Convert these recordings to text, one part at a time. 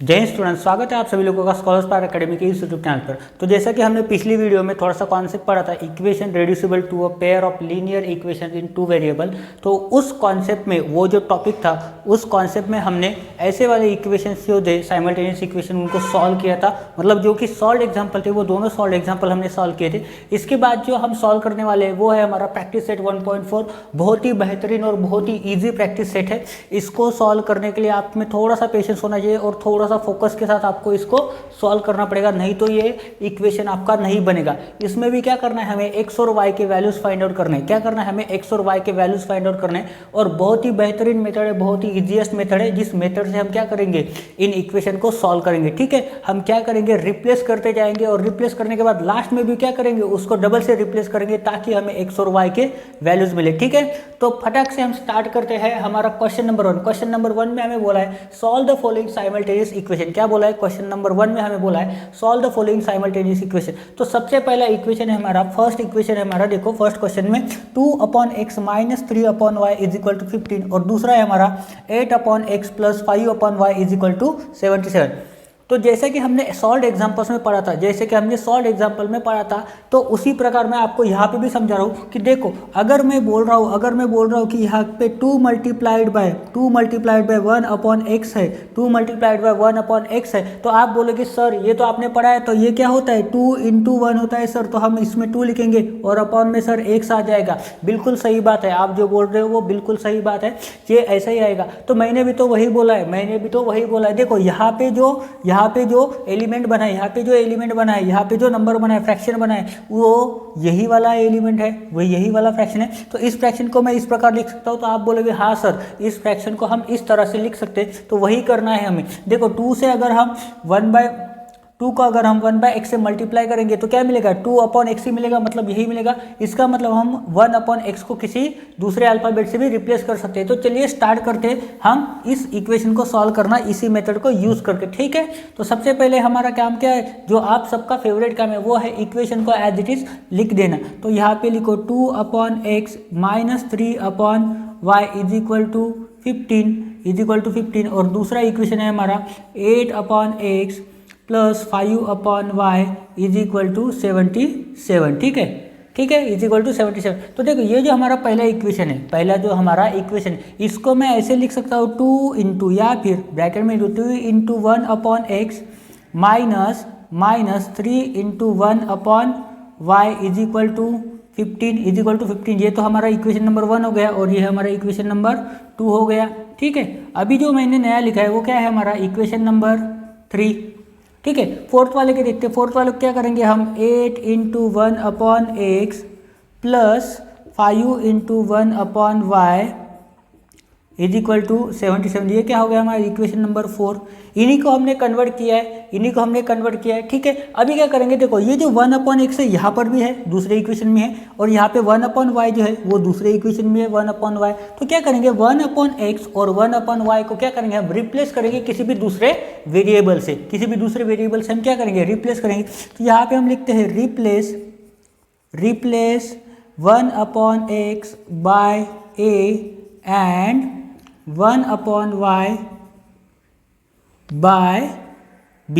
जय हिंद स्टूडेंट, स्वागत है आप सभी लोगों का स्कॉलर्स पावर एकेडमी के इस यूट्यूब चैनल पर। तो जैसा कि हमने पिछली वीडियो में थोड़ा सा कॉन्सेप्ट पढ़ा था, equation reducible to a pair of linear equation in two variable. तो उस कॉन्सेप्ट में वो जो टॉपिक था, उस कॉन्सेप्ट में हमने ऐसे वाले इक्वेशन जो थे साइमल्टेनियस इक्वेशन, उनको सॉल्व किया था। मतलब जो कि सॉल्व एग्जाम्पल थे, वो दोनों सॉल्व एग्जाम्पल हमने सॉल्व किए थे। इसके बाद जो हम सॉल्व करने वाले हैं वो है हमारा प्रैक्टिस सेट 1.4। बहुत ही बेहतरीन और बहुत ही ईजी प्रैक्टिस सेट है। इसको सॉल्व करने के लिए आप में थोड़ा सा पेशेंस होना चाहिए और थोड़ा सा फोकस के साथ आपको इसको सॉल्व करना पड़ेगा, नहीं तो ये इक्वेशन आपका नहीं बनेगा। इसमें भी क्या करना है, हमें एक्स और वाई के वैल्यूज फाइंड आउट करने हैं। क्या करना है, हमें एक्स और वाई के वैल्यूज फाइंड आउट करने हैं। और बहुत ही बेहतरीन मेथड है, बहुत ही इजीएस्ट मेथड है, जिस मेथड से हम क्या करेंगे, इन इक्वेशन को सॉल्व करेंगे। ठीक है, हम क्या करेंगे, रिप्लेस करते जाएंगे और रिप्लेस करने के बाद लास्ट में भी क्या करेंगे, उसको डबल से रिप्लेस करेंगे ताकि हमें एक्स और वाई के वैल्यूज मिले। ठीक है, तो फटाक से हम स्टार्ट करते हैं हमारा क्वेश्चन नंबर 1। क्वेश्चन नंबर 1 में हमें बोला है solve the following simultaneous equation. क्या बोला है, क्वेश्चन नंबर 1 में हमें बोला है solve the following simultaneous equation. तो सबसे पहला इक्वेशन है हमारा, फर्स्ट इक्वेशन है हमारा, देखो फर्स्ट क्वेश्चन में 2/x - 3/y = 15 और दूसरा है हमारा 8/x + 5/y = 77। तो जैसे कि हमने सॉल्व एग्जाम्पल्स में पढ़ा था, तो उसी प्रकार मैं आपको यहाँ पे भी समझा रहा हूँ कि देखो, अगर मैं बोल रहा हूँ कि यहाँ पे 2 × 1/x है, 2 × 1/x है, तो आप बोलोगे सर ये तो आपने पढ़ा है, तो ये क्या होता है, 2 × 1 होता है सर, तो हम इसमें 2 लिखेंगे और अपॉन में सर x आ जाएगा। बिल्कुल सही बात है, आप जो बोल रहे हो वो बिल्कुल सही बात है, ये ऐसा ही आएगा। तो मैंने भी तो वही बोला है, देखो यहाँ पे जो एलिमेंट बना है, यहाँ पे जो नंबर बना है, फ्रैक्शन बना है, वो यही वाला एलिमेंट है, वो यही वाला फ्रैक्शन है। तो इस फ्रैक्शन को मैं इस प्रकार लिख सकता हूँ। तो आप बोलोगे हाँ सर, इस फ्रैक्शन को हम इस तरह से लिख सकते हैं, तो वही करना है हमें। देखो 2 से अगर हम 1/2 को अगर हम 1/x से मल्टीप्लाई करेंगे तो क्या मिलेगा, 2/x ही मिलेगा, मतलब यही मिलेगा। इसका मतलब हम 1/x को किसी दूसरे अल्फाबेट से भी रिप्लेस कर सकते हैं। तो चलिए स्टार्ट करते हैं हम इस इक्वेशन को सॉल्व करना इसी मेथड को यूज करके। ठीक है, तो सबसे पहले हमारा काम क्या है, जो आप सबका फेवरेट काम है, वो है इक्वेशन को एज इट इज लिख देना। तो यहाँ पे लिखो 2/x - 3/y = 15 और दूसरा इक्वेशन है हमारा 8/x + 5/y = 77। ठीक है, =77। तो देखो ये जो हमारा पहला इक्वेशन है, इसको मैं ऐसे लिख सकता हूँ 2 × या फिर ब्रैकेट में 2 × 1/x - 3 × 1/y = 15 ये तो हमारा इक्वेशन नंबर 1 हो गया और ये हमारा इक्वेशन नंबर 2 हो गया। ठीक है, अभी जो मैंने नया लिखा है वो क्या है, हमारा इक्वेशन नंबर 3। ठीक है, फोर्थ वाले के देखते हैं। फोर्थ वाले को क्या करेंगे हम, 8 × 1/x + 5 × 1/y = 77। ये क्या हो गया, हमारा इक्वेशन नंबर 4। इन्हीं को हमने कन्वर्ट किया है। ठीक है, अभी क्या करेंगे, देखो ये जो 1/x है यहाँ पर भी है, दूसरे इक्वेशन में है, और यहाँ पे 1/y जो है वो दूसरे इक्वेशन में है, 1/y। तो क्या करेंगे, 1/x और 1/y को क्या करेंगे, हम रिप्लेस करेंगे किसी भी दूसरे वेरिएबल से हम क्या करेंगे, रिप्लेस करेंगे। तो यहाँ पे हम लिखते हैं replace 1/x by a and 1/y by b।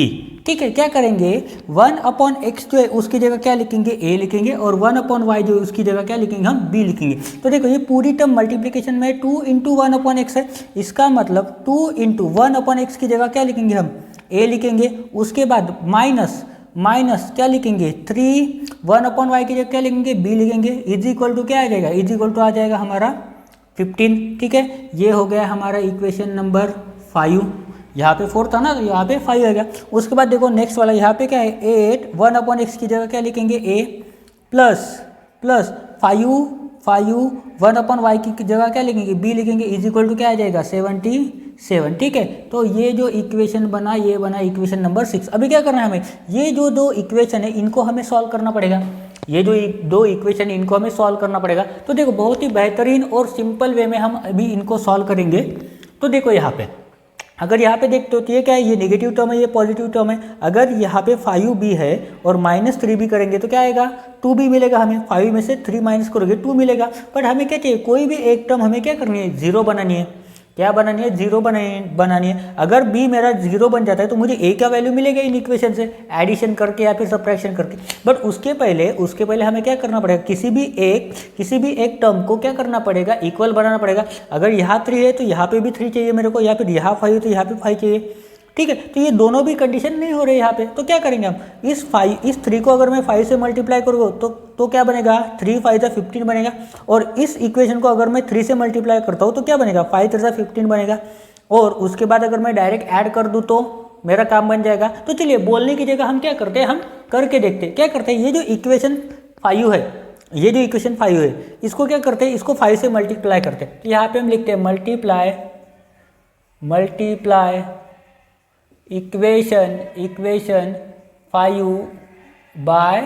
ठीक है, क्या करेंगे, 1/x जो है उसकी जगह क्या लिखेंगे, a लिखेंगे, और 1/y जो है उसकी जगह क्या लिखेंगे, हम b लिखेंगे। तो देखो ये पूरी टर्म मल्टीप्लिकेशन में 2 × 1/x है, इसका मतलब 2 × 1/x की जगह क्या लिखेंगे, हम a लिखेंगे। उसके बाद माइनस क्या लिखेंगे, 3 1/y की जगह क्या लिखेंगे, b लिखेंगे, = क्या आ जाएगा, आ जाएगा हमारा 15। ठीक है, ये हो गया हमारा इक्वेशन नंबर 5। यहाँ पे 4 था ना, तो यहाँ पे 5 आ गया। उसके बाद देखो नेक्स्ट वाला, यहाँ पे क्या है, 8 1/x की जगह क्या लिखेंगे, a प्लस 5 1/y की जगह क्या लिखेंगे, b लिखेंगे, = क्या आ जाएगा, 77। ठीक है, तो ये जो इक्वेशन बना, ये बना इक्वेशन नंबर 6। अभी क्या करना है हमें, ये जो 2 इक्वेशन है इनको हमें सॉल्व करना पड़ेगा। तो देखो बहुत ही बेहतरीन और सिंपल वे में हम अभी इनको सॉल्व करेंगे। तो देखो यहाँ पे अगर यहाँ पे देखते हो तो ये क्या है, ये नेगेटिव टर्म है, ये पॉजिटिव टर्म है। अगर यहाँ पे 5b है और -3 भी करेंगे तो क्या आएगा, 2b मिलेगा हमें। 5 में से 3 माइनस करोगे 2 मिलेगा। बट हमें क्या चाहिए, कोई भी एक टर्म हमें क्या करनी है, 0 बनानी है। क्या बनानी है, 0 बनानी है। अगर b मेरा 0 बन जाता है तो मुझे a का वैल्यू मिलेगा इन इक्वेशन से, एडिशन करके या फिर सब्ट्रैक्शन करके। बट उसके पहले हमें क्या करना पड़ेगा, किसी भी एक टर्म को क्या करना पड़ेगा, इक्वल बनाना पड़ेगा। अगर यहाँ 3 है तो यहाँ पे भी 3 चाहिए मेरे को, या फिर यहाँ 5 है तो यहाँ पे 5 चाहिए, ठीक है। तो ये दोनों भी कंडीशन नहीं हो रहे यहाँ पे, तो क्या करेंगे हम, इस 3 को अगर मैं 5 से मल्टीप्लाई करूँगा तो क्या बनेगा, 3 5 जा 15 बनेगा। और इस इक्वेशन को अगर मैं 3 से मल्टीप्लाई करता हूँ तो क्या बनेगा, 5 3 जा 15 बनेगा। और उसके बाद अगर मैं डायरेक्ट ऐड कर दूँ तो मेरा काम बन जाएगा। तो चलिए बोलने की जगह हम क्या करते हैं, हम करके देखते हैं। क्या करते हैं, ये जो इक्वेशन 5 है, इसको क्या करते हैं, इसको 5 से मल्टीप्लाई करते हैं। तो यहाँ पे हम लिखते हैं मल्टीप्लाई इक्वेशन 5 बाय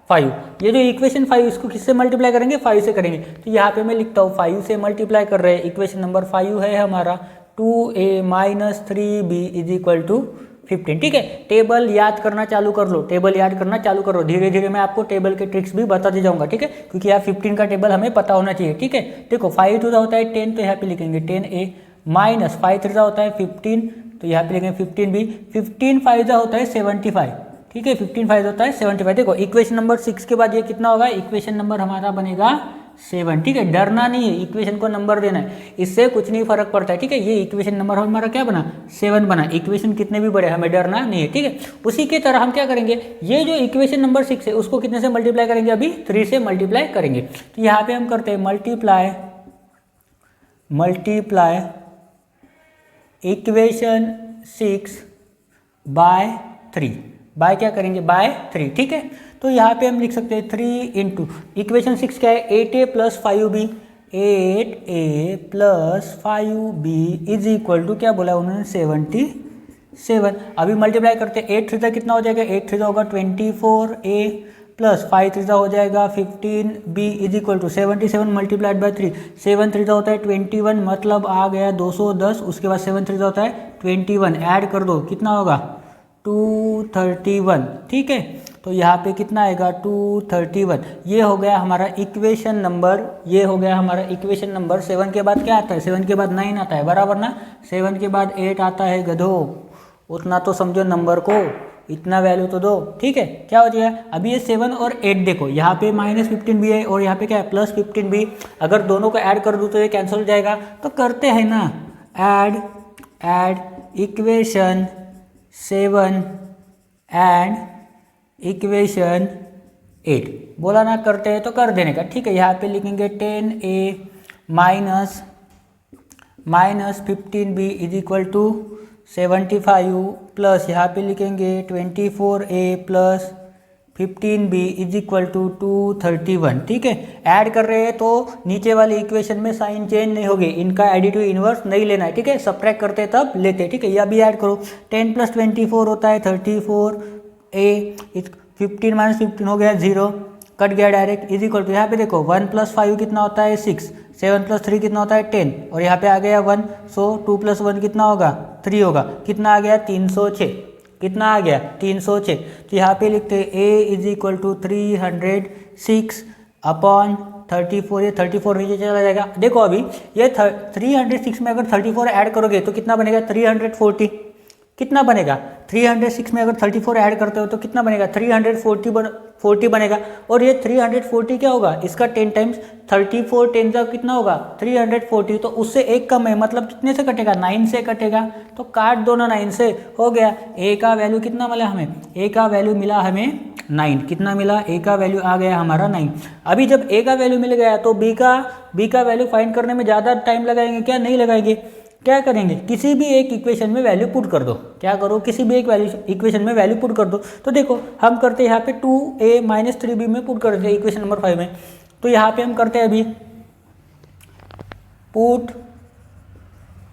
5। ये जो इक्वेशन 5 इसको किससे मल्टीप्लाई करेंगे, 5 से करेंगे। तो यहाँ पे मैं लिखता हूँ 5 से मल्टीप्लाई कर रहे हैं। इक्वेशन नंबर 5 है हमारा 2a - 3b = 15, ठीक है। टेबल याद करना चालू कर लो, धीरे धीरे मैं आपको टेबल के ट्रिक्स भी बताते जाऊंगा, ठीक है, क्योंकि यहाँ 15 का टेबल हमें पता होना चाहिए, ठीक है। देखो 5 2 होता है 10, तो यहाँ पे लिखेंगे 10a माइनस 5 3 होता है 15, तो यहाँ पे लिखेंगे 15b, 15 5 होता है 75, ठीक है, 15 5 होता है 75। देखो इक्वेशन नंबर 6 के बाद ये कितना होगा, इक्वेशन नंबर हमारा बनेगा 7, ठीक है। डरना नहीं है, इक्वेशन को नंबर देना है, इससे कुछ नहीं फर्क पड़ता है, ठीक है। ये इक्वेशन नंबर हमारा क्या बना, 7 बना। इक्वेशन कितने भी बड़े हमें डरना नहीं है, ठीक है। उसी की तरह हम क्या करेंगे, ये जो इक्वेशन नंबर 6 है उसको कितने से मल्टीप्लाई करेंगे, अभी 3 से मल्टीप्लाई करेंगे। तो यहाँ पे हम करते हैं मल्टीप्लाई इक्वेशन 6 बाय 3, बाय क्या करेंगे, बाय 3, ठीक है। तो यहाँ पे हम लिख सकते हैं 3 इंटू इक्वेशन 6 क्या है, 8a + 5b, 8a + 5b = क्या बोला उन्होंने, 77। अभी मल्टीप्लाई करते हैं, 8 3 कितना हो जाएगा, 8 3 होगा 24a + 5 3 हो जाएगा 15b = 77 मल्टीप्लाइड बाय 3। 7 3 होता है 21, मतलब आ गया 210। उसके बाद 7 3 होता है 21, ऐड कर दो कितना होगा 231, ठीक है। तो यहाँ पे कितना आएगा 231। ये हो गया हमारा इक्वेशन नंबर 7 के बाद क्या आता है, 7 के बाद 9 आता है, बराबर ना। 7 के बाद 8 आता है, गधो उतना तो समझो नंबर को, इतना वैल्यू तो दो, ठीक है। क्या हो जाएगा, अभी ये 7 और 8 देखो, यहाँ पे -15 भी है और यहाँ पे क्या है +15 भी। अगर दोनों को ऐड कर दूँ तो ये कैंसिल हो जाएगा। तो करते हैं ना, ऐड इक्वेशन 7 एंड इक्वेशन 8, बोला ना करते हैं तो कर देने का, ठीक है। यहाँ पे लिखेंगे 10a - 15b = 75 प्लस यहाँ पे लिखेंगे 24a + 15b = 231, ठीक है। ऐड कर रहे हैं तो नीचे वाली इक्वेशन में साइन चेंज नहीं होगी, इनका एडिटिव इनवर्स नहीं लेना है, ठीक है। सब्ट्रैक्ट करते तब लेते, ठीक है। यह भी ऐड करो, 10 + 24 होता है 34a, 15 - 15 हो गया 0, कट गया डायरेक्ट, = यहाँ पे देखो 1 + 5 कितना होता है 6, 7 + 3 कितना होता है 10, और यहाँ पे आ गया 1, सो 2 + 1 कितना होगा 3 होगा, कितना आ गया 306, कितना आ गया 306। तो यहाँ पे लिखते हैं a = 306 अपॉन 34, ये 34 नीचे चला जाएगा। देखो अभी ये 306 में अगर 34 ऐड करोगे तो कितना बनेगा 340, कितना बनेगा 306 में अगर 34 ऐड करते हो तो कितना बनेगा 340 बनेगा। और ये 340 क्या होगा, इसका 10 टाइम्स 34 10 का कितना होगा 340, तो उससे एक कम है, मतलब कितने से कटेगा 9 से कटेगा। तो काट दो ना 9 से, हो गया। a का वैल्यू कितना मिला हमें, a का वैल्यू मिला हमें 9, कितना मिला, a का वैल्यू आ गया हमारा 9। अभी जब a का वैल्यू मिल गया तो b का वैल्यू फाइंड करने में ज़्यादा टाइम लगाएंगे क्या, नहीं लगाएंगे। क्या करेंगे, किसी भी एक इक्वेशन में वैल्यू पुट कर दो, क्या करो, किसी भी एक इक्वेशन में वैल्यू पुट कर दो। तो देखो हम करते हैं यहाँ पे 2a - 3b में पुट कर देते हैं इक्वेशन नंबर 5 में। तो यहाँ पे हम करते हैं अभी पुट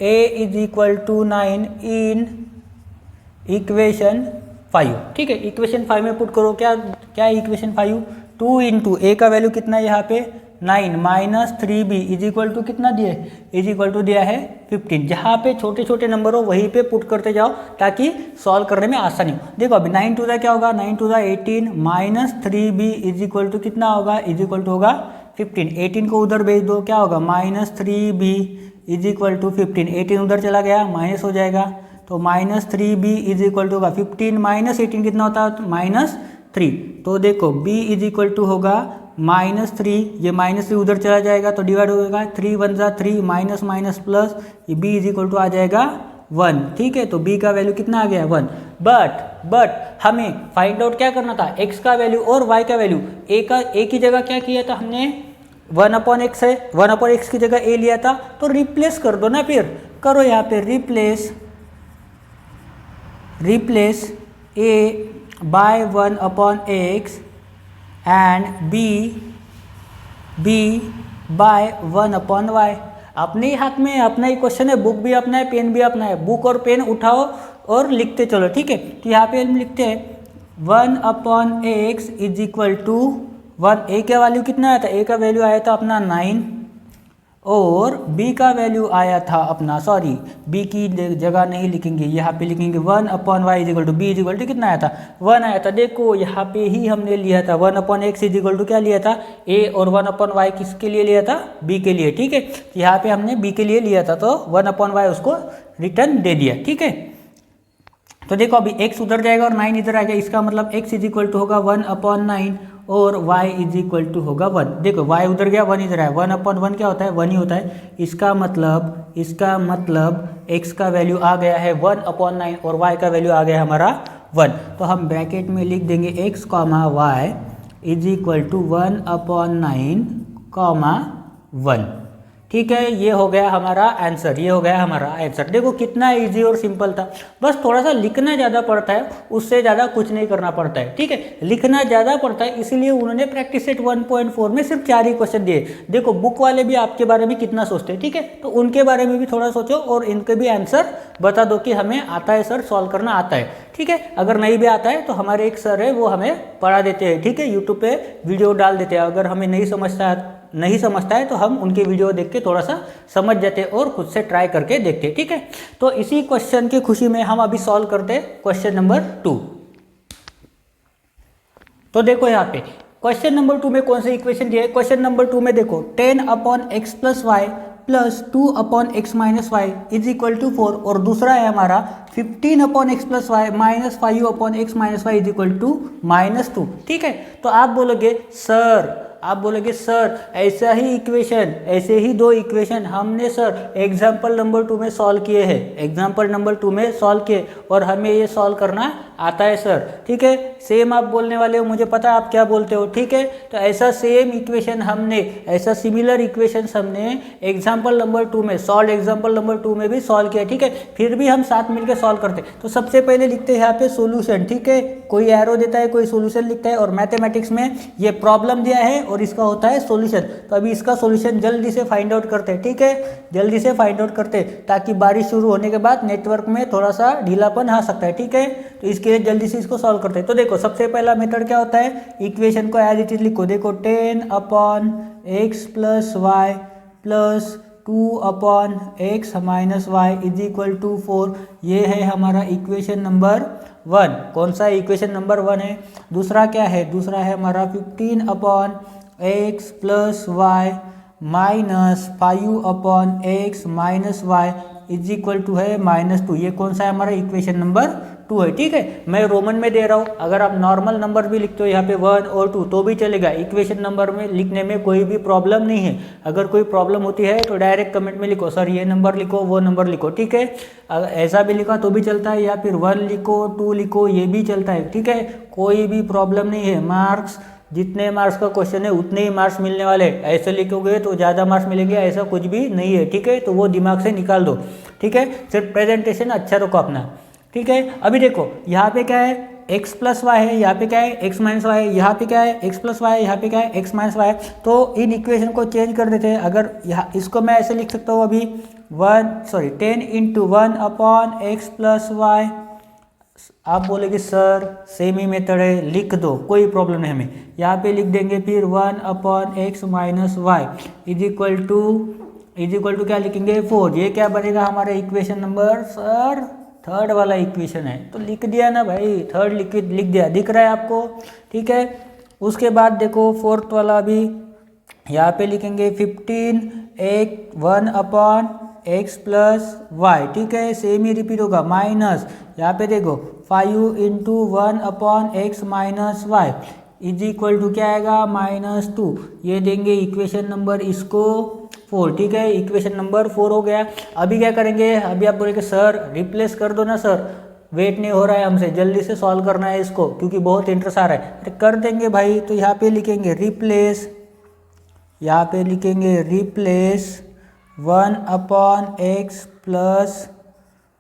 a = 9 इन इक्वेशन 5, ठीक है। इक्वेशन 5 में पुट करो, क्या है इक्वेशन 5, 2 × a का वैल्यू कितना है यहाँ पे 9 - 3b = कितना दिया है, दिया है 15। जहाँ पे छोटे छोटे नंबर हो वहीं पे पुट करते जाओ ताकि सॉल्व करने में आसानी हो। देखो अभी 9 2 क्या होगा, 9 2 18 - 3b = कितना होगा, होगा 15। 18 को उधर भेज दो, क्या होगा -3b इज इक्वल टू 15, 18 उधर चला गया माइनस हो जाएगा, तो -3b इज इक्वल टू होगा 15 माइनस 18 कितना होता है -3। तो देखो b इज इक्वल टू होगा -3, ये -3 उधर चला जाएगा तो डिवाइड होगा, 3 1 जा 3 माइनस माइनस प्लस, ये b इज इक्वल टू आ जाएगा 1। ठीक है, तो b का वैल्यू कितना आ गया 1। बट हमें फाइंड आउट क्या करना था, x का वैल्यू और y का वैल्यू। a की जगह क्या किया था हमने, 1/x है, 1/x की जगह a लिया था, तो रिप्लेस कर दो ना, फिर करो यहाँ पे replace a by 1/x and b by 1/y। अपने ही हाथ में अपना ही क्वेश्चन है, बुक भी अपना है, पेन भी अपना है, बुक और पेन उठाओ और लिखते चलो। ठीक है, तो यहाँ पे हम लिखते हैं 1/x is equal to 1, a का वैल्यू कितना आया था, a का वैल्यू आया था अपना 9 और b का वैल्यू आया था अपना, सॉरी b की जगह नहीं लिखेंगे, यहाँ पे लिखेंगे 1/y is equal to b is equal to कितना आया था 1 आया था। देखो यहाँ पे ही हमने लिया था 1/x इज इक्वल टू क्या लिया था a, और 1/y किसके लिए लिया था, b के लिए। ठीक है, तो यहाँ पे हमने b के लिए लिया था, तो 1/y उसको रिटर्न दे दिया। ठीक है, तो देखो अभी x उधर जाएगा और 9 इधर आएगा, इसका मतलब x इज इक्वल टू होगा 1/9 और y इज इक्वल टू होगा 1। देखो y उधर गया 1 इधर आया, 1/1 क्या होता है 1 ही होता है, इसका मतलब x का वैल्यू आ गया है 1/9 और y का वैल्यू आ गया हमारा 1। तो हम ब्रैकेट में लिख देंगे x, y is equal to 1/9, 1। ठीक है, ये हो गया हमारा आंसर, ये हो गया हमारा आंसर। देखो कितना इजी और सिंपल था, बस थोड़ा सा लिखना ज़्यादा पड़ता है, उससे ज़्यादा कुछ नहीं करना पड़ता है। ठीक है, लिखना ज़्यादा पड़ता है, इसीलिए उन्होंने प्रैक्टिस सेट 1.4 में सिर्फ 4 ही क्वेश्चन दिए। देखो बुक वाले भी आपके बारे में कितना सोचते हैं, ठीक है, तो उनके बारे में भी थोड़ा सोचो और इनके भी आंसर बता दो कि हमें आता है सर, सॉल्व करना आता है। ठीक है, अगर नहीं भी आता है तो हमारे एक सर है, वो हमें पढ़ा देते हैं। ठीक है, यूट्यूब पे वीडियो डाल देते हैं, अगर हमें नहीं समझता है तो हम उनके वीडियो देख के थोड़ा सा समझ जाते हैं और खुद से ट्राई करके देखते हैं। ठीक है, तो इसी क्वेश्चन की खुशी में हम अभी सॉल्व करते हैं क्वेश्चन नंबर 2। तो देखो यहाँ पे क्वेश्चन नंबर 2 में कौन सी इक्वेशन दिया है। क्वेश्चन नंबर 2 में देखो 10/x + y plus 2/x - y is equal to 4, और दूसरा है हमारा 15/x + y minus 5/x - y is equal to -2। ठीक है, तो आप बोलोगे सर ऐसे ही 2 इक्वेशन हमने सर एग्जाम्पल नंबर 2 में सॉल्व किए हैं, एग्जाम्पल नंबर 2 में सॉल्व किए और हमें ये सॉल्व करना आता है सर। ठीक है, सेम आप बोलने वाले हो, मुझे पता है आप क्या बोलते हो। ठीक है, तो ऐसा सेम इक्वेशन ऐसा सिमिलर इक्वेशन हमने एग्जाम्पल नंबर 2 में एग्जाम्पल नंबर 2 में भी सॉल्व किया। ठीक है, फिर भी हम साथ मिलकर सॉल्व करते हैं। तो सबसे पहले लिखते हैं यहाँ पे सोल्यूशन। ठीक है, कोई एरो देता है, कोई सोल्यूशन लिखता है, और मैथमेटिक्स में ये प्रॉब्लम दिया है और इसका होता है सॉल्यूशन। तो अभी इसका सॉल्यूशन जल्दी से फाइंड आउट करते हैं। ठीक है, जल्दी से फाइंड आउट करते हैं ताकि बारिश शुरू होने के बाद नेटवर्क में थोड़ा सा ढीलापन आ सकता है। ठीक है, तो इसके लिए जल्दी से इसको सॉल्व करते हैं। तो देखो सबसे पहला मेथड क्या होता है, इक्वेशन को एज इट इज लिखो। देखो 10/x + y plus 2/x - y is equal to 4। ये है हमारा इक्वेशन नंबर 1। कौन सा इक्वेशन नंबर 1 है। दूसरा क्या है, दूसरा है हमारा 15/x + y minus 5/x - y is equal to है -2। ये कौन सा है हमारा इक्वेशन नंबर 2 है। ठीक है, मैं रोमन में दे रहा हूँ, अगर आप नॉर्मल नंबर भी लिखते हो यहाँ पे 1 और 2 तो भी चलेगा। इक्वेशन नंबर में लिखने में कोई भी प्रॉब्लम नहीं है। अगर कोई प्रॉब्लम होती है तो डायरेक्ट कमेंट में लिखो, सर ये नंबर लिखो, वो नंबर लिखो। ठीक है, अगर ऐसा भी लिखा तो भी चलता है, या फिर 1 लिखो 2 लिखो, ये भी चलता है। ठीक है, कोई भी प्रॉब्लम नहीं है। मार्क्स जितने मार्क्स का क्वेश्चन है उतने ही मार्क्स मिलने वाले। ऐसे लिखोगे तो ज़्यादा मार्क्स मिलेंगे, ऐसा कुछ भी नहीं है। ठीक है, तो वो दिमाग से निकाल दो। ठीक है, सिर्फ प्रेजेंटेशन अच्छा रखो अपना। ठीक है, अभी देखो यहाँ पे क्या है, x + y है, यहाँ पे क्या है x - y है, यहाँ पे क्या है x + y है, यहाँ पे क्या है x - y है। तो इन इक्वेशन को चेंज कर देते हैं। अगर यहाँ इसको मैं ऐसे लिख सकता हूँ अभी 10 × 1/x + y। आप बोलेगे सर सेम ही मेथड है, लिख दो, कोई प्रॉब्लम नहीं हमें। यहाँ पे लिख देंगे फिर 1/x - y is equal to क्या लिखेंगे 4। ये क्या बनेगा हमारा इक्वेशन नंबर, सर 3rd वाला इक्वेशन है। तो लिख दिया ना भाई, 3rd लिख दिया, दिख रहा है आपको। ठीक है, उसके बाद देखो 4th वाला भी यहाँ पे लिखेंगे 15 1/x एक्स प्लस वाई, ठीक है, सेम ही रिपीट होगा, माइनस यहाँ पे देखो 5 into 1/x minus y is equal to क्या आएगा -2। ये देंगे इक्वेशन नंबर इसको 4, ठीक है, इक्वेशन नंबर 4 हो गया। अभी क्या करेंगे, अभी आप बोलेंगे सर रिप्लेस कर दो ना सर, वेट नहीं हो रहा है हमसे, जल्दी से सॉल्व करना है इसको क्योंकि बहुत इंटरेस्ट आ रहा है। अरे कर देंगे भाई, तो यहाँ पे लिखेंगे रिप्लेस, यहाँ पे लिखेंगे replace 1/x plus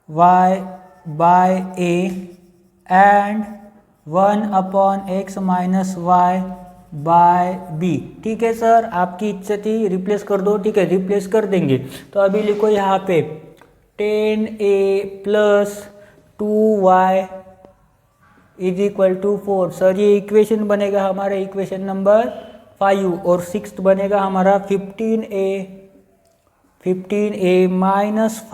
y by a and 1/x minus y by b, ठीक है सर, आपकी इच्छा थी रिप्लेस कर दो, ठीक है, रिप्लेस कर देंगे। तो अभी लिखो यहाँ पे 10a plus 2y is equal to 4। Sir ये इक्वेशन बनेगा हमारा इक्वेशन नंबर 5 और 6 बनेगा हमारा 15a minus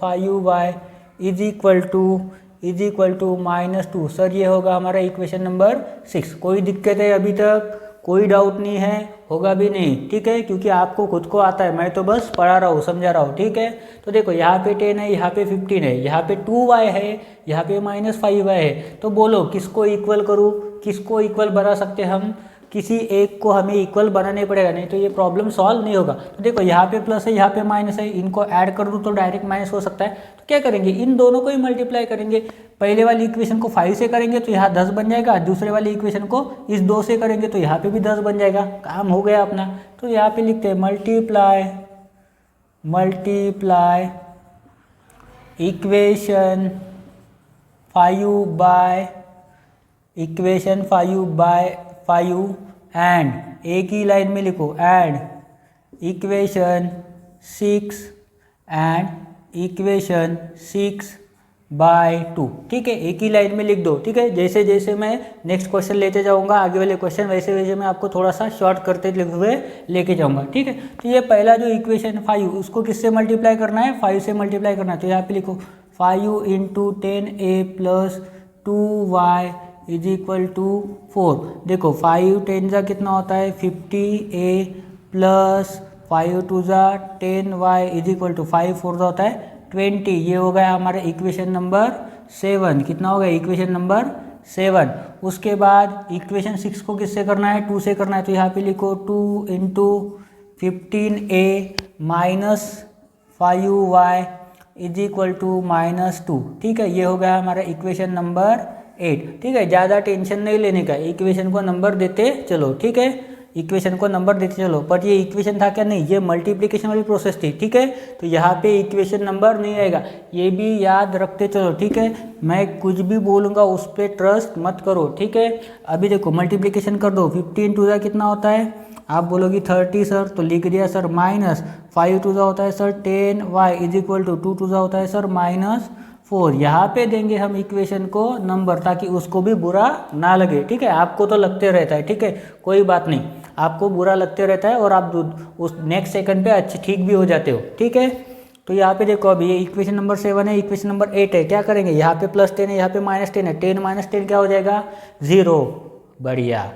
5y is equal to -2। Sir ये होगा हमारा इक्वेशन नंबर 6। कोई दिक्कत है अभी तक, कोई डाउट नहीं है, होगा भी नहीं, ठीक है, क्योंकि आपको खुद को आता है, मैं तो बस पढ़ा रहा हूँ, समझा रहा हूँ, ठीक है। तो देखो यहाँ पे 10 है, यहाँ पे 15 है, यहाँ पे 2y है, यहाँ पे -5y है, तो बोलो किसको इक्वल करूँ, किसको इक्वल बना सकते हम, किसी एक को हमें इक्वल बनाने पड़ेगा, नहीं तो ये प्रॉब्लम सॉल्व नहीं होगा। तो देखो यहाँ पे प्लस है, यहाँ पे माइनस है, इनको ऐड कर दूँ तो डायरेक्ट माइनस हो सकता है। तो क्या करेंगे, इन दोनों को ही मल्टीप्लाई करेंगे। पहले वाली इक्वेशन को 5 से करेंगे तो यहाँ 10 बन जाएगा, दूसरे वाली इक्वेशन को इस 2 से करेंगे तो यहाँ पे भी 10 बन जाएगा, काम हो गया अपना। तो यहाँ पे लिखते हैं मल्टीप्लाई इक्वेशन 5 एंड एक ही लाइन में लिखो एंड इक्वेशन 6/2, ठीक है, एक ही लाइन में लिख दो, ठीक है। जैसे जैसे मैं नेक्स्ट क्वेश्चन लेते जाऊंगा, आगे वाले क्वेश्चन, वैसे वैसे मैं आपको थोड़ा सा शॉर्ट करते हुए लेके जाऊंगा, ठीक है। तो ये पहला जो इक्वेशन 5 उसको किससे मल्टीप्लाई करना है, 5 से मल्टीप्लाई करना है। तो यहाँ पे लिखो 5 into 10a plus 2y is equal to 4। देखो 5 10 जा कितना होता है 50a प्लस 5 2 जा 10y इज इक्वल टू 5 4 जा होता है 20। ये हो गया हमारा इक्वेशन नंबर 7। कितना हो गया, इक्वेशन नंबर 7। उसके बाद इक्वेशन 6 को किससे करना है, 2 से करना है। तो यहाँ पे लिखो 2 into 15a minus 5y is equal to -2, ठीक है। ये हो गया हमारा इक्वेशन नंबर 8, ठीक है। ज़्यादा टेंशन नहीं लेने का, इक्वेशन को नंबर देते चलो, ठीक है, इक्वेशन को नंबर देते चलो। पर ये इक्वेशन था क्या, नहीं, ये मल्टीप्लिकेशन वाली प्रोसेस थी, ठीक है। तो यहाँ पे इक्वेशन नंबर नहीं आएगा, ये भी याद रखते चलो, ठीक है। मैं कुछ भी बोलूँगा उस पर ट्रस्ट मत करो, ठीक है। अभी देखो मल्टीप्लिकेशन कर दो, 15 2 कितना होता है, आप बोलोगे 30 सर, तो लिख दिया सर, माइनस 5 2 होता है sir 10y is equal to 2 2 होता है सर -4। यहाँ पे देंगे हम इक्वेशन को नंबर, ताकि उसको भी बुरा ना लगे, ठीक है। आपको तो लगते रहता है, ठीक है, कोई बात नहीं, आपको बुरा लगते रहता है और आप उस नेक्स्ट सेकंड पे अच्छे ठीक भी हो जाते हो, ठीक है। तो यहाँ पे देखो, अभी ये इक्वेशन नंबर 7 है, इक्वेशन नंबर 8 है, क्या करेंगे, यहाँ पे +10 है, यहाँ पे -10 है, 10 -10 क्या हो जाएगा 0। बढ़िया,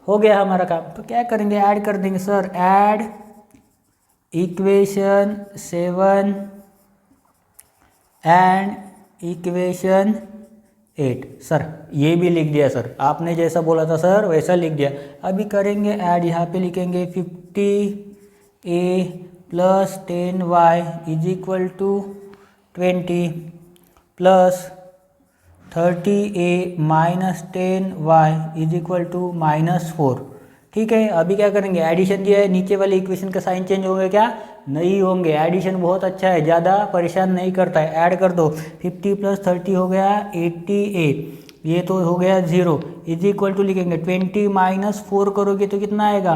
हो गया हमारा काम। तो क्या करेंगे, ऐड कर देंगे sir, add equation 7 and equation 8। Sir ये भी लिख दिया सर, आपने जैसा बोला था सर वैसा लिख दिया। अभी करेंगे ऐड, यहाँ पे लिखेंगे 50a plus 10y is equal to 20 plus 30a minus 10y is equal to -4, ठीक है। अभी क्या करेंगे, एडिशन दिया है, नीचे वाले इक्वेशन का साइन चेंज होंगे क्या, नहीं होंगे। एडिशन बहुत अच्छा है, ज़्यादा परेशान नहीं करता है। ऐड कर दो, 50 प्लस 30 हो गया 80a, ये तो हो गया 0 इज इक्वल टू लिखेंगे 20 माइनस 4 करोगे तो कितना आएगा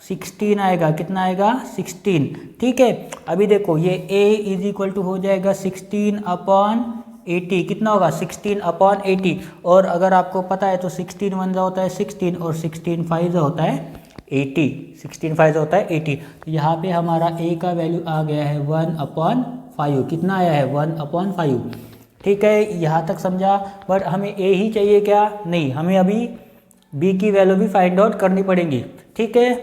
16 आएगा, कितना आएगा 16, ठीक है। अभी देखो ये a इज इक्वल टू हो जाएगा 16/80, कितना होगा 16/80। और अगर आपको पता है तो 16 1 होता है 16 और 16 5 होता है 80, 16 5 होता है 80। तो यहाँ पे हमारा a का वैल्यू आ गया है 1/5, कितना आया है 1/5, ठीक है। यहाँ तक समझा। पर हमें a ही चाहिए क्या, नहीं, हमें अभी b की वैल्यू भी फाइंड आउट करनी पड़ेगी, ठीक है।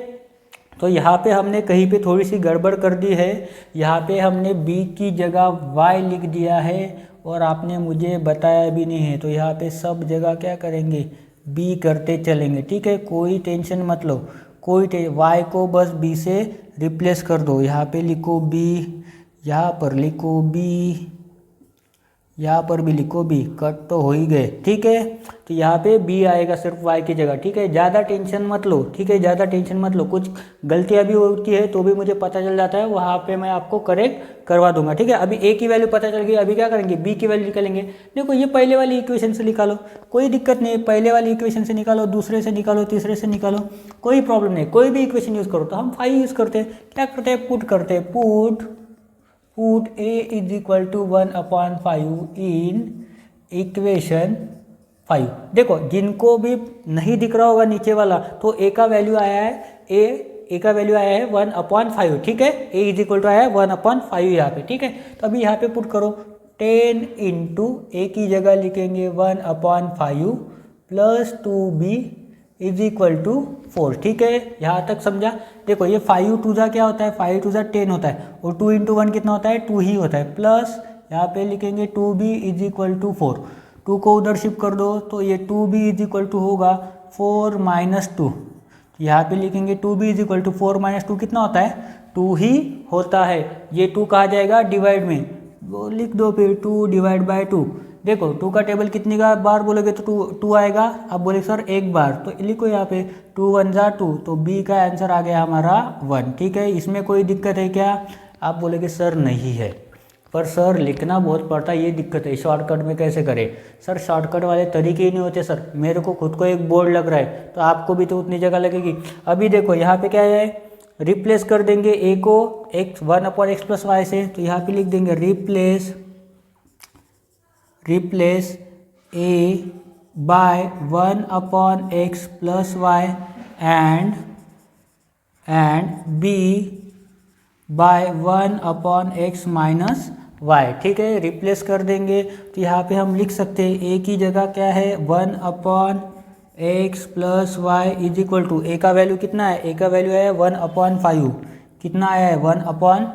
तो यहाँ पे हमने कहीं पे थोड़ी सी गड़बड़ कर दी है। यहाँ पे हमने b की जगह y लिख दिया है और आपने मुझे बताया भी नहीं है। तो यहाँ पे सब जगह क्या करेंगे, b करते चलेंगे, ठीक है। कोई टेंशन मत लो, y को बस b से रिप्लेस कर दो। यहाँ पे लिखो b, यहाँ पर लिखो b, यहाँ पर भी लिखो b, कट तो हो ही गए, ठीक है। तो यहाँ पे b आएगा सिर्फ y की जगह, ठीक है। ज़्यादा टेंशन मत लो, ठीक है, ज़्यादा टेंशन मत लो। कुछ गलतियाँ भी होती है तो भी मुझे पता चल जाता है, वहाँ पे मैं आपको करेक्ट करवा दूंगा, ठीक है। अभी a की वैल्यू पता चल गई, अभी क्या करेंगे, b की वैल्यू निकालेंगे। देखो ये पहले वाली इक्वेशन से निकालो, कोई दिक्कत नहीं है, पहले वाली इक्वेशन से निकालो, दूसरे से निकालो, तीसरे से निकालो, कोई प्रॉब्लम नहीं, कोई भी इक्वेशन यूज़ करो। तो हम 5 यूज़ करते हैं, क्या करते हैं, पुट करते हैं, put a is equal to 1/5 in equation 5। देखो जिनको भी नहीं दिख रहा होगा नीचे वाला, तो a का वैल्यू आया है, a का वैल्यू आया है 1/5, ठीक है। a इज इक्वल टू आया है 1/5 यहाँ पे, ठीक है। तो अभी यहाँ पे पुट करो 10 इंटू a की जगह लिखेंगे 1/5 plus 2b is equal to 4, ठीक है। यहाँ तक समझा। देखो ये 5 2 जा क्या होता है, 5 2 जा 10 होता है, और 2 इंटू 1 कितना होता है, 2 ही होता है, प्लस यहाँ पे लिखेंगे 2b इज इक्वल टू 4। 2 को उधर शिफ्ट कर दो तो ये 2b इज इक्वल टू होगा 4 माइनस 2। यहाँ पे लिखेंगे 2b is equal to 4 minus 2 कितना होता है, 2 ही होता है। ये 2 कहा जाएगा डिवाइड में, वो लिख दो फिर 2 डिवाइड बाय 2। देखो 2 का टेबल कितनी का बार बोलोगे तो 2 आएगा। अब बोले सर एक बार, तो लिखो यहाँ पे 2 1 जा 2, तो b का आंसर आ गया हमारा 1, ठीक है। इसमें कोई दिक्कत है क्या, आप बोलेगे सर नहीं है, पर सर लिखना बहुत पड़ता है, ये दिक्कत है, शॉर्टकट में कैसे करें। सर शॉर्टकट वाले तरीके ही नहीं होते सर, मेरे को खुद को एक बोर्ड लग रहा है, तो आपको भी तो उतनी जगह लगेगी। अभी देखो यहाँ पे क्या है, रिप्लेस कर देंगे a को x 1/x प्लस वाई से, तो यहाँ पे लिख देंगे replace a by 1/x plus y and b by 1/x minus y, ठीक है। रिप्लेस कर देंगे तो यहाँ पे हम लिख सकते हैं a की जगह क्या है 1/x plus y is equal to, a का वैल्यू कितना है, a का वैल्यू है 1/5, कितना आया है 1/5,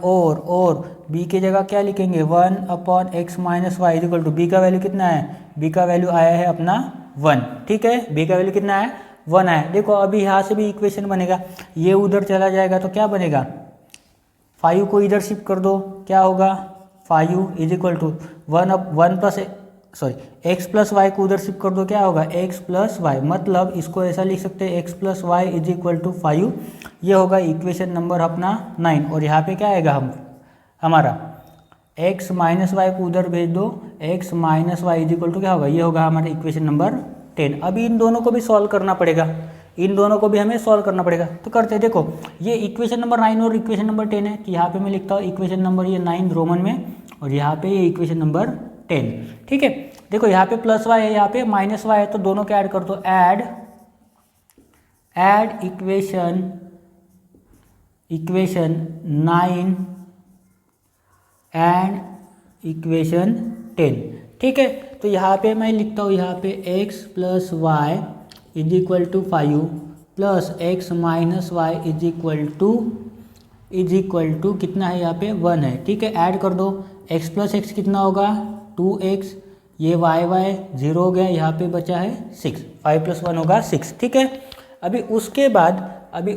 और b की जगह क्या लिखेंगे 1/x minus y is equal to, b का वैल्यू कितना है, b का वैल्यू आया है अपना 1, ठीक है। b का वैल्यू कितना है 1 है। देखो अभी यहाँ से भी इक्वेशन बनेगा, ये उधर चला जाएगा तो क्या बनेगा, 5 को इधर शिफ्ट कर दो, क्या होगा 5 is equal to 1 plus x plus y को उधर शिफ्ट कर दो, क्या होगा x प्लस वाई, मतलब इसको ऐसा लिख सकते हैं x plus y is equal to 5। ये होगा इक्वेशन नंबर अपना 9। और यहाँ पे क्या आएगा हमारा x माइनस वाई को उधर भेज दो, x minus y is equal to क्या होगा, ये होगा हमारा इक्वेशन नंबर 10। अभी इन दोनों को भी सॉल्व करना पड़ेगा, इन दोनों को भी हमें सॉल्व करना पड़ेगा। तो करते हैं, देखो ये इक्वेशन नंबर 9 और इक्वेशन नंबर 10 है, तो यहाँ पे मैं लिखता हूँ इक्वेशन नंबर ये 9 रोमन में, और यहाँ पे ये इक्वेशन नंबर 10, ठीक है। देखो यहाँ पे प्लस वाई है, यहाँ पे माइनस वाई है, तो दोनों को ऐड कर दो, ऐड इक्वेशन 9 एंड इक्वेशन 10, ठीक है। तो यहाँ पे मैं लिखता हूँ, यहाँ पे x plus y is equal to 5 plus x minus y is equal to कितना है, यहाँ पे 1 है, ठीक है। ऐड कर दो, x प्लस एक्स कितना होगा 2x, ये y 0 हो गया, यहाँ पे बचा है 6, 5 + 1 होगा 6, ठीक है। अभी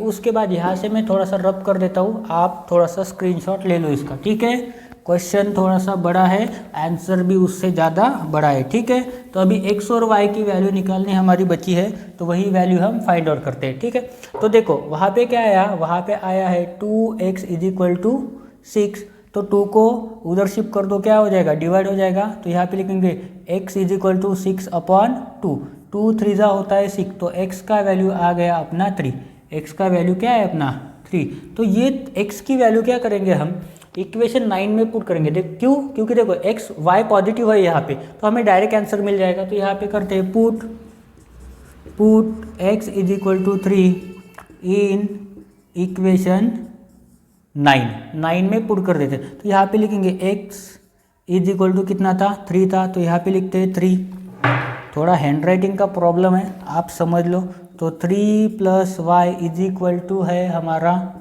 उसके बाद यहाँ से मैं थोड़ा सा रब कर देता हूँ, आप थोड़ा सा स्क्रीनशॉट ले लो इसका, ठीक है। क्वेश्चन थोड़ा सा बड़ा है, आंसर भी उससे ज़्यादा बड़ा है, ठीक है। तो अभी x और y की वैल्यू निकालनी हमारी बची है, तो वही वैल्यू हम फाइंड आउट करते हैं, ठीक है। तो देखो वहाँ पे क्या आया, वहाँ पे आया है 2x इज इक्वल टू 6, तो 2 को उधर शिफ्ट कर दो, क्या हो जाएगा, डिवाइड हो जाएगा। तो यहाँ पे लिखेंगे x इज इक्वल टू 6/2, 2 3 होता है 6, तो x का वैल्यू आ गया अपना 3, x का वैल्यू क्या है अपना 3। तो ये x की वैल्यू क्या करेंगे हम इक्वेशन 9 में पुट करेंगे, क्यों, क्योंकि देखो x y पॉजिटिव है यहाँ पे, तो हमें डायरेक्ट आंसर मिल जाएगा। तो यहाँ पे करते हैं put x is equal to 3 in equation 9 में पुट कर देते। तो यहाँ पे लिखेंगे x इज इक्वल टू कितना था 3 था, तो यहाँ पे लिखते हैं 3। थोड़ा हैंड राइटिंग का प्रॉब्लम है, आप समझ लो, तो 3 + y इज इक्वल टू है हमारा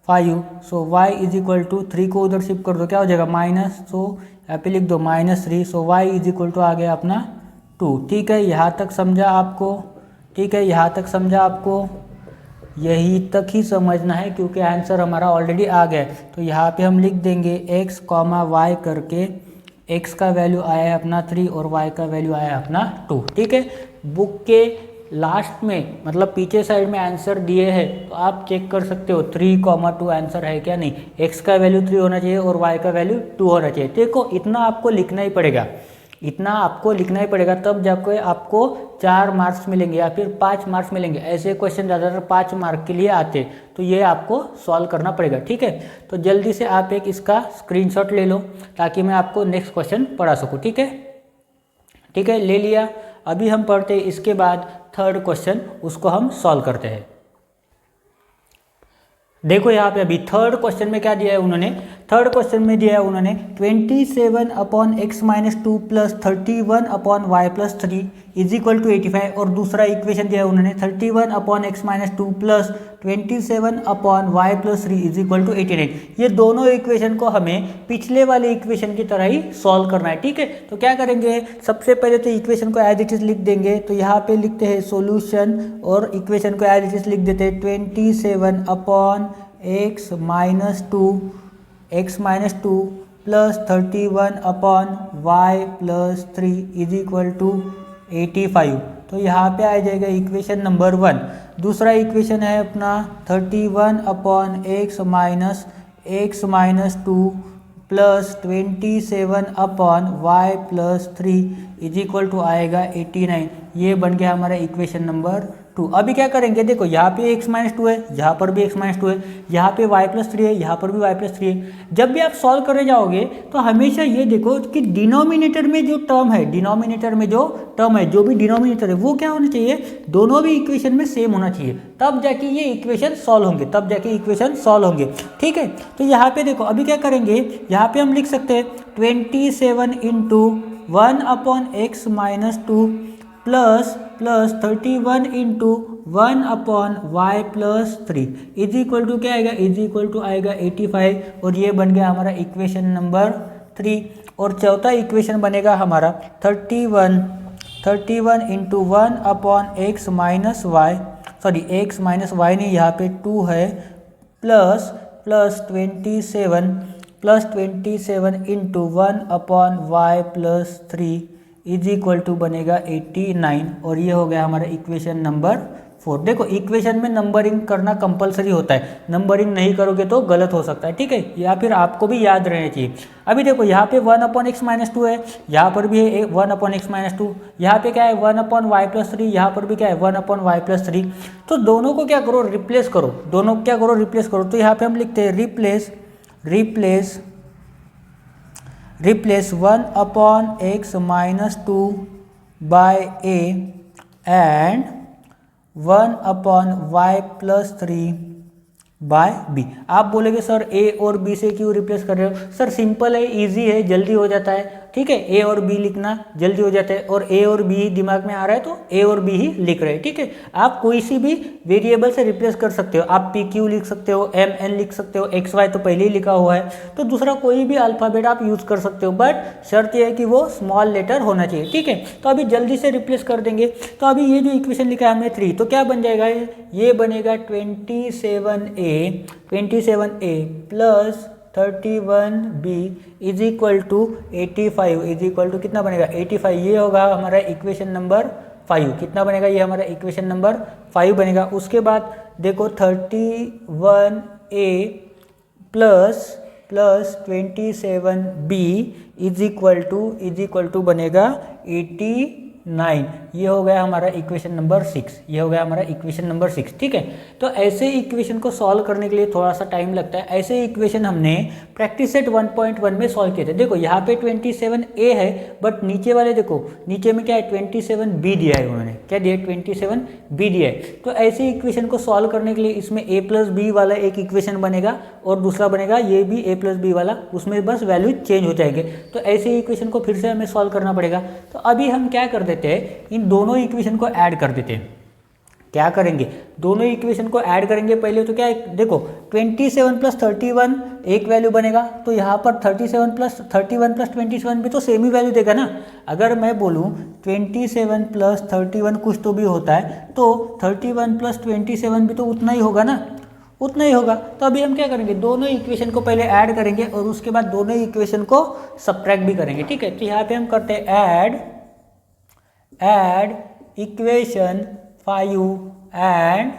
5। सो y इज इक्वल टू 3 को उधर शिफ्ट कर दो, क्या हो जाएगा माइनस, सो यहाँ पे लिख दो -3। So y is equal to आ गया अपना 2। ठीक है, यहाँ तक समझा आपको? ठीक है, यहाँ तक समझा आपको? यही तक ही समझना है क्योंकि आंसर हमारा ऑलरेडी आ गया है। तो यहाँ पे हम लिख देंगे x, y करके x का वैल्यू आया है अपना 3 और y का वैल्यू आया है अपना 2। ठीक है, बुक के लास्ट में मतलब पीछे साइड में आंसर दिए हैं तो आप चेक कर सकते हो 3, 2 आंसर है क्या नहीं। x का वैल्यू 3 होना चाहिए और y का वैल्यू 2 होना चाहिए। देखो इतना आपको लिखना ही पड़ेगा, इतना आपको लिखना ही पड़ेगा, तब जाकर आपको 4 मार्क्स मिलेंगे या फिर 5 मार्क्स मिलेंगे। ऐसे क्वेश्चन ज़्यादातर 5 मार्क के लिए आते, तो ये आपको सॉल्व करना पड़ेगा। ठीक है, तो जल्दी से आप एक इसका स्क्रीनशॉट ले लो ताकि मैं आपको नेक्स्ट क्वेश्चन पढ़ा सकूँ। ठीक है, ठीक है, ले लिया। अभी हम पढ़ते हैं इसके बाद थर्ड क्वेश्चन, उसको हम सॉल्व करते हैं। देखो यहाँ पे अभी थर्ड क्वेश्चन में क्या दिया है उन्होंने, थर्ड क्वेश्चन में दिया है उन्होंने 27/x-2 + 31/y+3 is equal to 85 और दूसरा इक्वेशन दिया है उन्होंने 31/x-2 + 27/y+3 is equal to 89। ये दोनों इक्वेशन को हमें पिछले वाले इक्वेशन की तरह ही सॉल्व करना है। ठीक है, तो क्या करेंगे, सबसे पहले तो इक्वेशन को एज इट इज लिख देंगे। तो यहाँ पे लिखते हैं सॉल्यूशन और इक्वेशन को एज इट इज लिख देते हैं 27/x-2 + 31/y+3 is equal to 85। तो यहाँ पे आ जाएगा इक्वेशन नंबर 1। दूसरा इक्वेशन है अपना 31/x-2 + 27/y+3 is equal to आएगा 89। ये बन गया हमारा इक्वेशन नंबर 2। अभी क्या करेंगे, देखो यहाँ पे x-2 है, यहाँ पर भी x-2 है, यहाँ पे y+3 है, यहाँ पर भी y+3 है। जब भी आप सॉल्व करने जाओगे तो हमेशा ये देखो कि डिनोमिनेटर में जो टर्म है, डिनोमिनेटर में जो टर्म है, जो भी डिनोमिनेटर है वो क्या होना चाहिए, दोनों भी इक्वेशन में सेम होना चाहिए, तब जाके ये इक्वेशन सॉल्व होंगे, तब जाके इक्वेशन सॉल्व होंगे। ठीक है, तो यहाँ पे देखो अभी क्या करेंगे, यहाँ पे हम लिख सकते हैं 27 × 1/x-2 + 31 × 1/y+3 is equal to क्या आएगा, इज इक्वल टू आएगा 85 और ये बन गया हमारा इक्वेशन नंबर 3। और चौथा इक्वेशन बनेगा हमारा 31 × 1/x-y, सॉरी x-y नहीं, यहाँ पे 2 है, plus 27 × 1/y+3 is equal to बनेगा 89 और ये हो गया हमारा इक्वेशन नंबर 4। देखो इक्वेशन में नंबरिंग करना कंपलसरी होता है, नंबरिंग नहीं करोगे तो गलत हो सकता है। ठीक है, या फिर आपको भी याद रहना चाहिए। अभी देखो यहाँ पे 1/x-2 है, यहाँ पर भी है 1/x-2, यहाँ पे क्या है 1/y+3, यहाँ पर भी क्या है 1/y+3। तो दोनों को क्या करो, रिप्लेस करो, दोनों को क्या करो, रिप्लेस करो। तो यहाँ पे हम लिखते हैं replace 1/x-2 by a and 1/y+3 by b. आप बोलेंगे सर ए और बी से क्यों रिप्लेस कर रहे हो, सर सिंपल है, इजी है, जल्दी हो जाता है। ठीक है, ए और बी लिखना जल्दी हो जाता है और ए और बी दिमाग में आ रहा है तो ए और बी ही लिख रहे हैं। ठीक है, आप कोई सी भी वेरिएबल से रिप्लेस कर सकते हो, आप पी क्यू लिख सकते हो, एम एन लिख सकते हो, एक्स वाई तो पहले ही लिखा हुआ है, तो दूसरा कोई भी अल्फ़ाबेट आप यूज़ कर सकते हो, बट शर्त यह है कि वो स्मॉल लेटर होना चाहिए। ठीक है, तो अभी जल्दी से रिप्लेस कर देंगे। तो अभी ये जो इक्वेशन लिखा है हमने 3, तो क्या बन जाएगा, ये बनेगा 27a plus 31b is equal to 85 is equal to कितना बनेगा 85। ये होगा हमारा इक्वेशन नंबर 5। कितना बनेगा, ये हमारा इक्वेशन नंबर 5 बनेगा। उसके बाद देखो 31a plus 27b is equal to बनेगा 89। ये हो गया हमारा इक्वेशन नंबर 6। ये हो गया हमारा इक्वेशन नंबर 6। ठीक है, तो ऐसे इक्वेशन को सॉल्व करने के लिए थोड़ा सा टाइम लगता है। ऐसे इक्वेशन हमने प्रैक्टिस सेट 1.1 में सॉल्व किए थे। देखो यहाँ पे 27a है, बट नीचे वाले देखो, नीचे में क्या है 27b दिया है, उन्होंने क्या दिया है 27b दिया है। तो ऐसे इक्वेशन को सॉल्व करने के लिए इसमें a प्लस बी वाला एक इक्वेशन बनेगा और दूसरा बनेगा ये भी a प्लस बी वाला, उसमें बस वैल्यू चेंज हो जाएंगे। तो ऐसे इक्वेशन को फिर से हमें सॉल्व करना पड़ेगा। तो अभी हम क्या कर देते हैं, इन दोनों इक्वेशन को ऐड कर देते हैं। क्या करेंगे, दोनों इक्वेशन को ऐड करेंगे पहले। तो क्या है, देखो 27 प्लस 31 एक वैल्यू बनेगा, तो यहाँ पर 37 प्लस 31 प्लस 27 भी तो सेम ही वैल्यू देगा ना। अगर मैं बोलूँ 27 प्लस 31 कुछ तो भी होता है, तो 31 प्लस 27 भी तो उतना ही होगा ना, उतना ही होगा। तो अभी हम क्या करेंगे, दोनों इक्वेशन को पहले ऐड करेंगे और उसके बाद दोनों इक्वेशन को सब्ट्रैक्ट भी करेंगे, ठीक है। तो यहाँ पे हम करते हैं ऐड इक्वेशन 5 एंड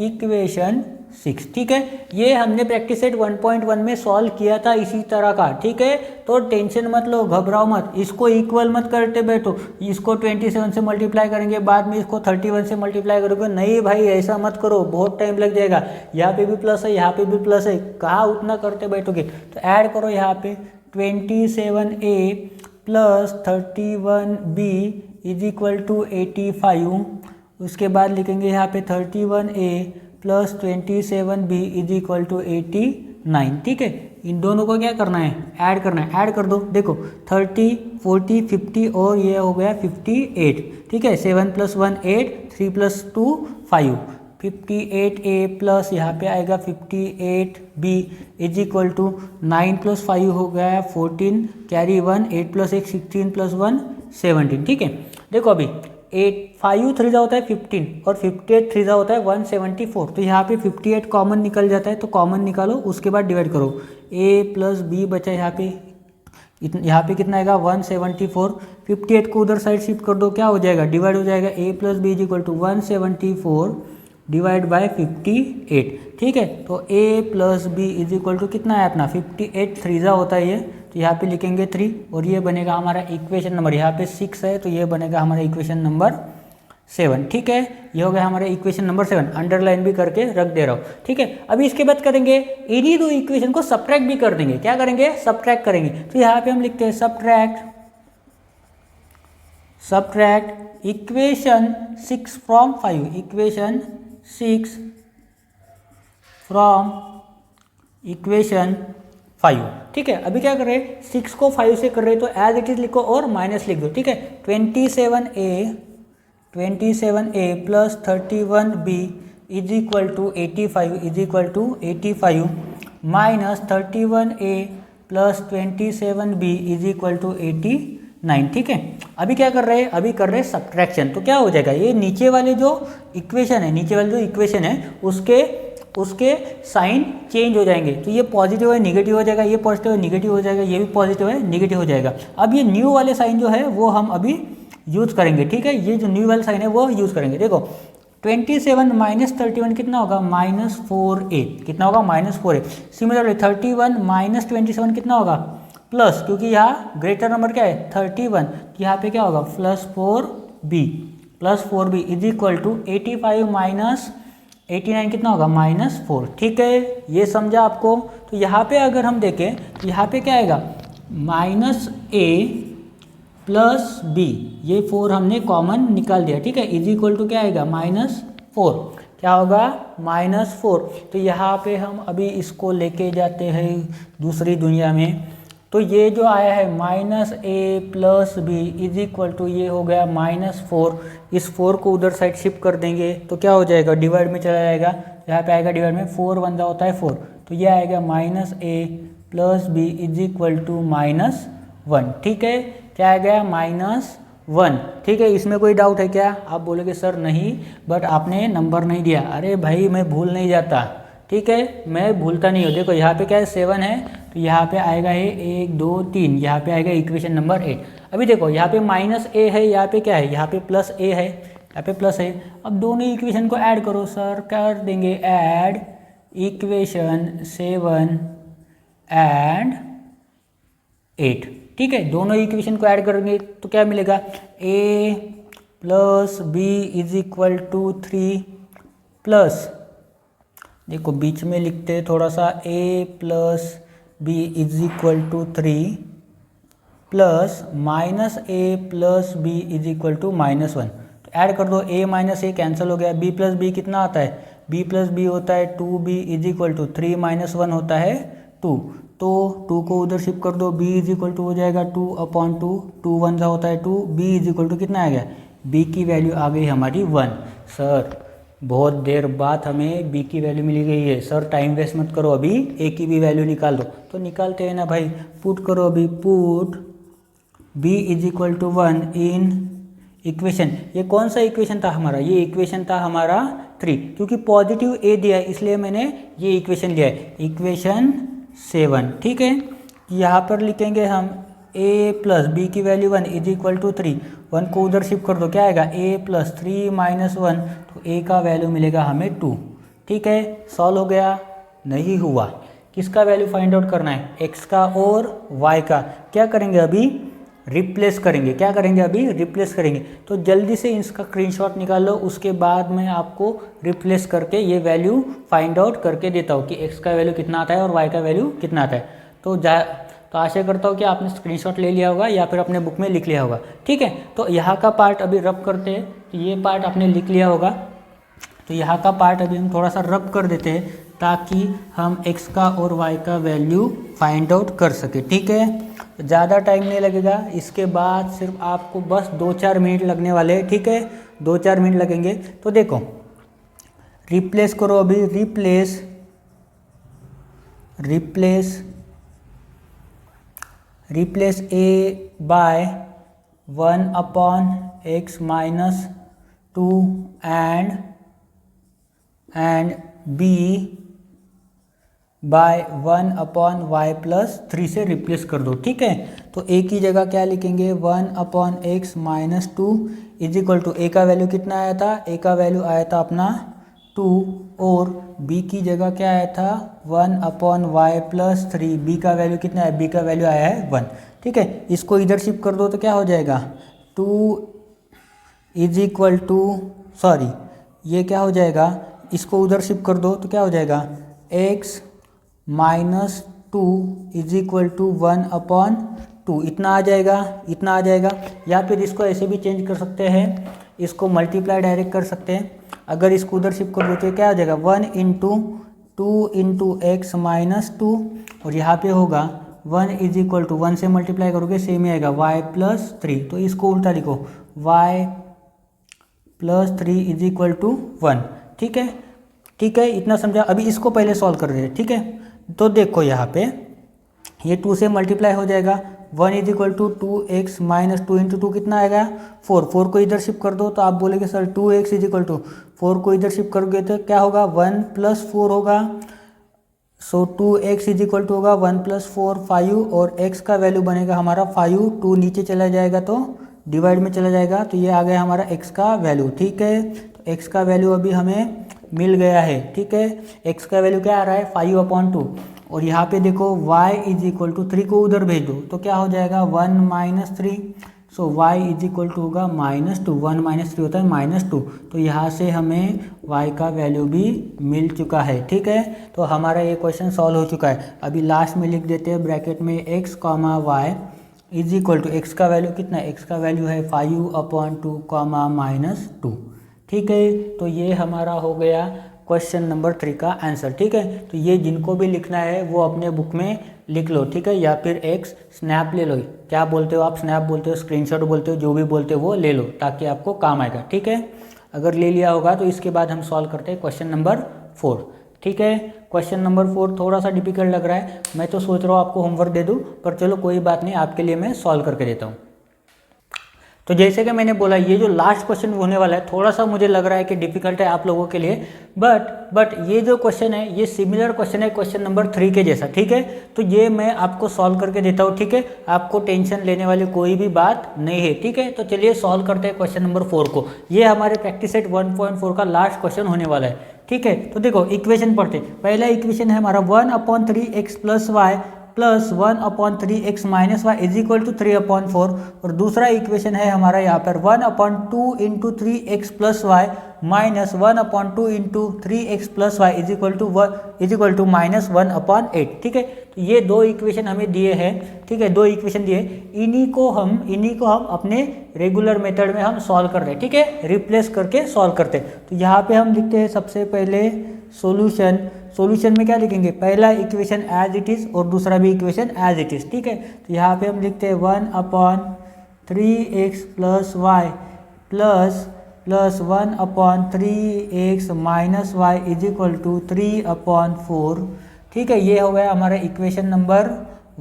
इक्वेशन 6, ठीक है। ये हमने प्रैक्टिस सेट 1.1 में सॉल्व किया था इसी तरह का, ठीक है। तो टेंशन मत लो, घबराओ मत, इसको इक्वल मत करते बैठो। इसको 27 से मल्टीप्लाई करेंगे, बाद में इसको 31 से मल्टीप्लाई करोगे, नहीं भाई ऐसा मत करो, बहुत टाइम लग जाएगा। यहाँ पे भी प्लस है, यहाँ पे भी प्लस है, कहाँ उतना करते बैठोगे। तो ऐड करो यहाँ पे 27a plus 31b is equal to 85। उसके बाद लिखेंगे यहाँ पे 31a plus 27b is equal to 89, ठीक है। इन दोनों को क्या करना है, ऐड करना है, ऐड कर दो। देखो 30 40 50 और ये हो गया 58, ठीक है। 7 प्लस 1 8, 3 प्लस 2 5, 58a प्लस यहाँ पे आएगा 58b is equal to 9 plus 5 हो गया 14, कैरी 1, 8 प्लस 1 16 प्लस 1 17, ठीक है। देखो अभी 5 3 होता है 15 और 58 3 होता है 174। तो यहाँ पे 58 कॉमन निकल जाता है, तो कॉमन निकालो, उसके बाद डिवाइड करो। a प्लस बी बचा यहाँ पे कितना आएगा 174। 58 को उधर साइड शिफ्ट कर दो, क्या हो जाएगा, डिवाइड हो जाएगा। a plus b is equal to 174 divide by 58, ठीक है। तो a plus b is equal to कितना है अपना 58, 3 होता है ये, तो यहाँ पे लिखेंगे 3 और ये बनेगा हमारा इक्वेशन नंबर, यहाँ पे 6 है तो ये बनेगा हमारा इक्वेशन नंबर 7, ठीक है। ये हो गया हमारे इक्वेशन नंबर 7, अंडरलाइन भी करके रख दे रहा हूँ, ठीक है। अभी इसके बाद करेंगे इन्हीं दो इक्वेशन को सब्ट्रैक्ट भी कर देंगे। क्या करेंगे, सब्ट्रैक्ट करेंगे। तो यहाँ पे हम लिखते हैं subtract equation 6 from 5, equation 6 from equation 5, ठीक है। अभी क्या कर रहे हैं, 6 को 5 से कर रहे हैं, तो एज इट इज लिखो और माइनस लिख दो, ठीक है। 27a plus 31b is equal to 85 minus 31a plus 27b is equal to 89, ठीक है। अभी क्या कर रहे हैं, अभी कर रहे हैं सब्ट्रैक्शन। तो क्या हो जाएगा, ये नीचे वाले जो इक्वेशन है उसके साइन चेंज हो जाएंगे। तो ये पॉजिटिव है निगेटिव हो जाएगा, ये पॉजिटिव है निगेटिव हो जाएगा, ये भी पॉजिटिव है निगेटिव हो जाएगा। अब ये न्यू वाले साइन जो है वो हम अभी यूज करेंगे, ठीक है। ये जो न्यू वाला साइन है वो यूज करेंगे। देखो 27 माइनस 31 कितना होगा, -4a, कितना होगा -4a। सिमिलरली 31 माइनस 27 कितना होगा, प्लस, क्योंकि यहाँ ग्रेटर नंबर क्या है 31, यहाँ पे क्या होगा +4b is equal to 85 minus 89 कितना होगा -4, ठीक है। ये समझा आपको। तो यहाँ पे अगर हम देखें तो यहाँ पे क्या आएगा -a प्लस b, ये 4 हमने कॉमन निकाल दिया, ठीक है। इज इक्वल टू क्या आएगा -4, क्या होगा -4। तो यहाँ पे हम अभी इसको लेके जाते हैं दूसरी दुनिया में। तो ये जो आया है -a plus b is equal to ये हो गया -4। इस 4 को उधर साइड शिफ्ट कर देंगे तो क्या हो जाएगा, डिवाइड में चला जाएगा। यहाँ पे आएगा डिवाइड में, 4 1 होता है 4, तो ये आएगा -a plus b is equal to -1, ठीक है। क्या आ गया -1, ठीक है। इसमें कोई डाउट है क्या, आप बोलोगे सर नहीं, बट आपने नंबर नहीं दिया। अरे भाई मैं भूल नहीं जाता, ठीक है, मैं भूलता नहीं हूँ। देखो यहाँ पे क्या है 7 है, तो यहाँ पे आएगा ये 1 2 3, यहाँ पे आएगा इक्वेशन नंबर 8। अभी देखो यहाँ पे -a है, यहाँ पे क्या है, यहाँ पे +a है, यहाँ पे प्लस है। अब दोनों इक्वेशन को ऐड करो सर, कर देंगे ऐड इक्वेशन 7 एंड 8, ठीक है। दोनों इक्वेशन को ऐड करेंगे तो क्या मिलेगा, a plus b is equal to 3 plus, देखो बीच में लिखते हैं थोड़ा सा, a plus b is equal to 3 plus -a plus b is equal to -1। तो ऐड कर दो, a माइनस a कैंसिल हो गया, b प्लस बी कितना आता है, b प्लस बी होता है 2b इज इक्वल टू 3 - 1 होता है 2, तो 2 को उधर शिफ्ट कर दो, b इज इक्वल टू हो जाएगा 2/2, 2 1 होता है 2, b इज इक्वल टू कितना आ गया, b की वैल्यू आ गई हमारी 1। सर बहुत देर बाद हमें b की वैल्यू मिल गई है, सर टाइम वेस्ट मत करो, अभी a की भी वैल्यू निकाल दो। तो निकालते हैं ना भाई, पुट करो अभी, put b is equal to 1 in equation, ये कौन सा इक्वेशन था हमारा, ये इक्वेशन था हमारा 3, क्योंकि पॉजिटिव a दिया है इसलिए मैंने ये इक्वेशन लिया है, इक्वेशन 7। ठीक है, यहाँ पर लिखेंगे हम a प्लस बी की वैल्यू 1 इज इक्वल टू 3, 1 को उधर शिफ्ट कर दो, क्या आएगा a प्लस 3 माइनस 1, तो a का वैल्यू मिलेगा हमें 2। ठीक है, सॉल्व हो गया, नहीं हुआ, किसका वैल्यू फाइंड आउट करना है, x का और y का। क्या करेंगे अभी, रिप्लेस करेंगे, क्या करेंगे अभी, रिप्लेस करेंगे। तो जल्दी से इसका स्क्रीनशॉट निकाल लो, उसके बाद मैं आपको रिप्लेस करके ये वैल्यू फाइंड आउट करके देता हूँ कि x का वैल्यू कितना आता है और y का वैल्यू कितना आता है। तो आशा करता हूँ कि आपने स्क्रीनशॉट ले लिया होगा या फिर अपने बुक में लिख लिया होगा। ठीक है, तो यहाँ का पार्ट अभी रब करते हैं, तो ये पार्ट आपने लिख लिया होगा, तो यहाँ का पार्ट अभी हम थोड़ा सा रब कर देते हैं ताकि हम x का और y का वैल्यू फाइंड आउट कर सके। ठीक है, ज़्यादा टाइम नहीं लगेगा, इसके बाद सिर्फ आपको बस 2-4 मिनट लगने वाले हैं। ठीक है, 2-4 मिनट लगेंगे। तो देखो, रिप्लेस करो अभी, replace a by 1/x minus 2 and b by 1/y plus 3 से रिप्लेस कर दो। ठीक है, तो a की जगह क्या लिखेंगे, 1/x minus 2 is equal to, a का वैल्यू कितना आया था, a का वैल्यू आया था अपना 2, और b की जगह क्या आया था, 1/y प्लस 3, b का वैल्यू कितना है, b का वैल्यू आया है 1। ठीक है, इसको इधर शिफ्ट कर दो तो क्या हो जाएगा, 2 इज इक्वल टू, सॉरी ये क्या हो जाएगा, इसको उधर शिफ्ट कर दो तो क्या हो जाएगा, x minus 2 is equal to 1/2, इतना आ जाएगा। या फिर इसको ऐसे भी चेंज कर सकते हैं, इसको मल्टीप्लाई डायरेक्ट कर सकते हैं। अगर इसको उधर शिफ्ट कर दो तो क्या हो जाएगा, 1 इंटू 2 इंटू एक्स माइनस 2, और यहाँ पे होगा 1 इज इक्वल टू, 1 से मल्टीप्लाई करोगे सेम ही आएगा, y प्लस 3, तो इसको उल्टा लिखो, y plus 3 is equal to 1। ठीक है, इतना समझा। अभी इसको पहले सॉल्व कर रहे हैं। ठीक है, तो देखो यहाँ पे ये 2 से मल्टीप्लाई हो जाएगा, 1 is equal to 2x minus 2 into 2 कितना आएगा, 4 को इधर शिफ्ट कर दो तो आप बोलेंगे sir 2x is equal to 4 को इधर शिफ्ट करोगे तो क्या होगा, 1 प्लस 4 होगा, सो 2x इज इक्वल टू होगा 1 प्लस 4 5, और x का वैल्यू बनेगा हमारा 5, 2 नीचे चला जाएगा तो डिवाइड में चला जाएगा, तो ये आ गया हमारा x का वैल्यू। ठीक है, तो x का वैल्यू अभी हमें मिल गया है। ठीक है, x का वैल्यू क्या आ रहा है, 5/2, और यहाँ पे देखो y इज इक्वल टू 3 को उधर भेज दो तो क्या हो जाएगा, 1 minus 3, so y is equal to होगा -2, 1 माइनस 3 होता है -2, तो यहाँ से हमें y का वैल्यू भी मिल चुका है। ठीक है, तो हमारा ये क्वेश्चन सॉल्व हो चुका है। अभी लास्ट में लिख देते हैं ब्रैकेट में x, y is equal to, x का वैल्यू कितना है, x का वैल्यू है 5/2, -2। ठीक है, तो ये हमारा हो गया क्वेश्चन नंबर 3 का आंसर। ठीक है, तो ये जिनको भी लिखना है वो अपने बुक में लिख लो। ठीक है, या फिर एक स्नैप ले लो, क्या बोलते हो आप, स्नैप बोलते हो, स्क्रीनशॉट बोलते हो, जो भी बोलते हो वो ले लो ताकि आपको काम आएगा। ठीक है, अगर ले लिया होगा तो इसके बाद हम सॉल्व करते हैं क्वेश्चन नंबर 4। ठीक है, क्वेश्चन नंबर 4 थोड़ा सा डिफिकल्ट लग रहा है, मैं तो सोच रहा हूँ आपको होमवर्क दे दूँ, पर चलो कोई बात नहीं, आपके लिए मैं सॉल्व करके देता हूँ। तो जैसे कि मैंने बोला, ये जो लास्ट क्वेश्चन होने वाला है थोड़ा सा मुझे लग रहा है कि डिफिकल्ट है आप लोगों के लिए, बट ये जो क्वेश्चन है ये सिमिलर क्वेश्चन है क्वेश्चन नंबर 3 के जैसा। ठीक है, तो ये मैं आपको सॉल्व करके देता हूँ। ठीक है, आपको टेंशन लेने वाली कोई भी बात नहीं है। ठीक है, तो चलिए सॉल्व करते हैं क्वेश्चन नंबर 4 को। ये हमारे प्रैक्टिस सेट 1.4 का लास्ट क्वेश्चन होने वाला है। ठीक है, तो देखो इक्वेशन पढ़ते, पहला इक्वेशन है हमारा 1/3x plus y plus 1/3x minus y is equal to 3/4, और दूसरा इक्वेशन है हमारा यहाँ पर 1/2 into 3x plus y minus 1/2 into 3x plus y is equal to -1/8। ठीक है, तो ये दो इक्वेशन हमें दिए हैं। ठीक है, दो इक्वेशन दिए, इन्हीं को हम अपने रेगुलर मेथड में हम सॉल्व कर रहे हैं। ठीक है, रिप्लेस करके सॉल्व करते हैं। तो यहाँ पे हम लिखते हैं सबसे पहले सॉल्यूशन में क्या लिखेंगे, पहला इक्वेशन एज इट इज़ और दूसरा भी इक्वेशन एज इट इज़। ठीक है, तो यहाँ पे हम लिखते हैं 1/3x plus y plus plus 1/3x minus y is equal to 3/4। ठीक है, ये हो गया हमारा इक्वेशन नंबर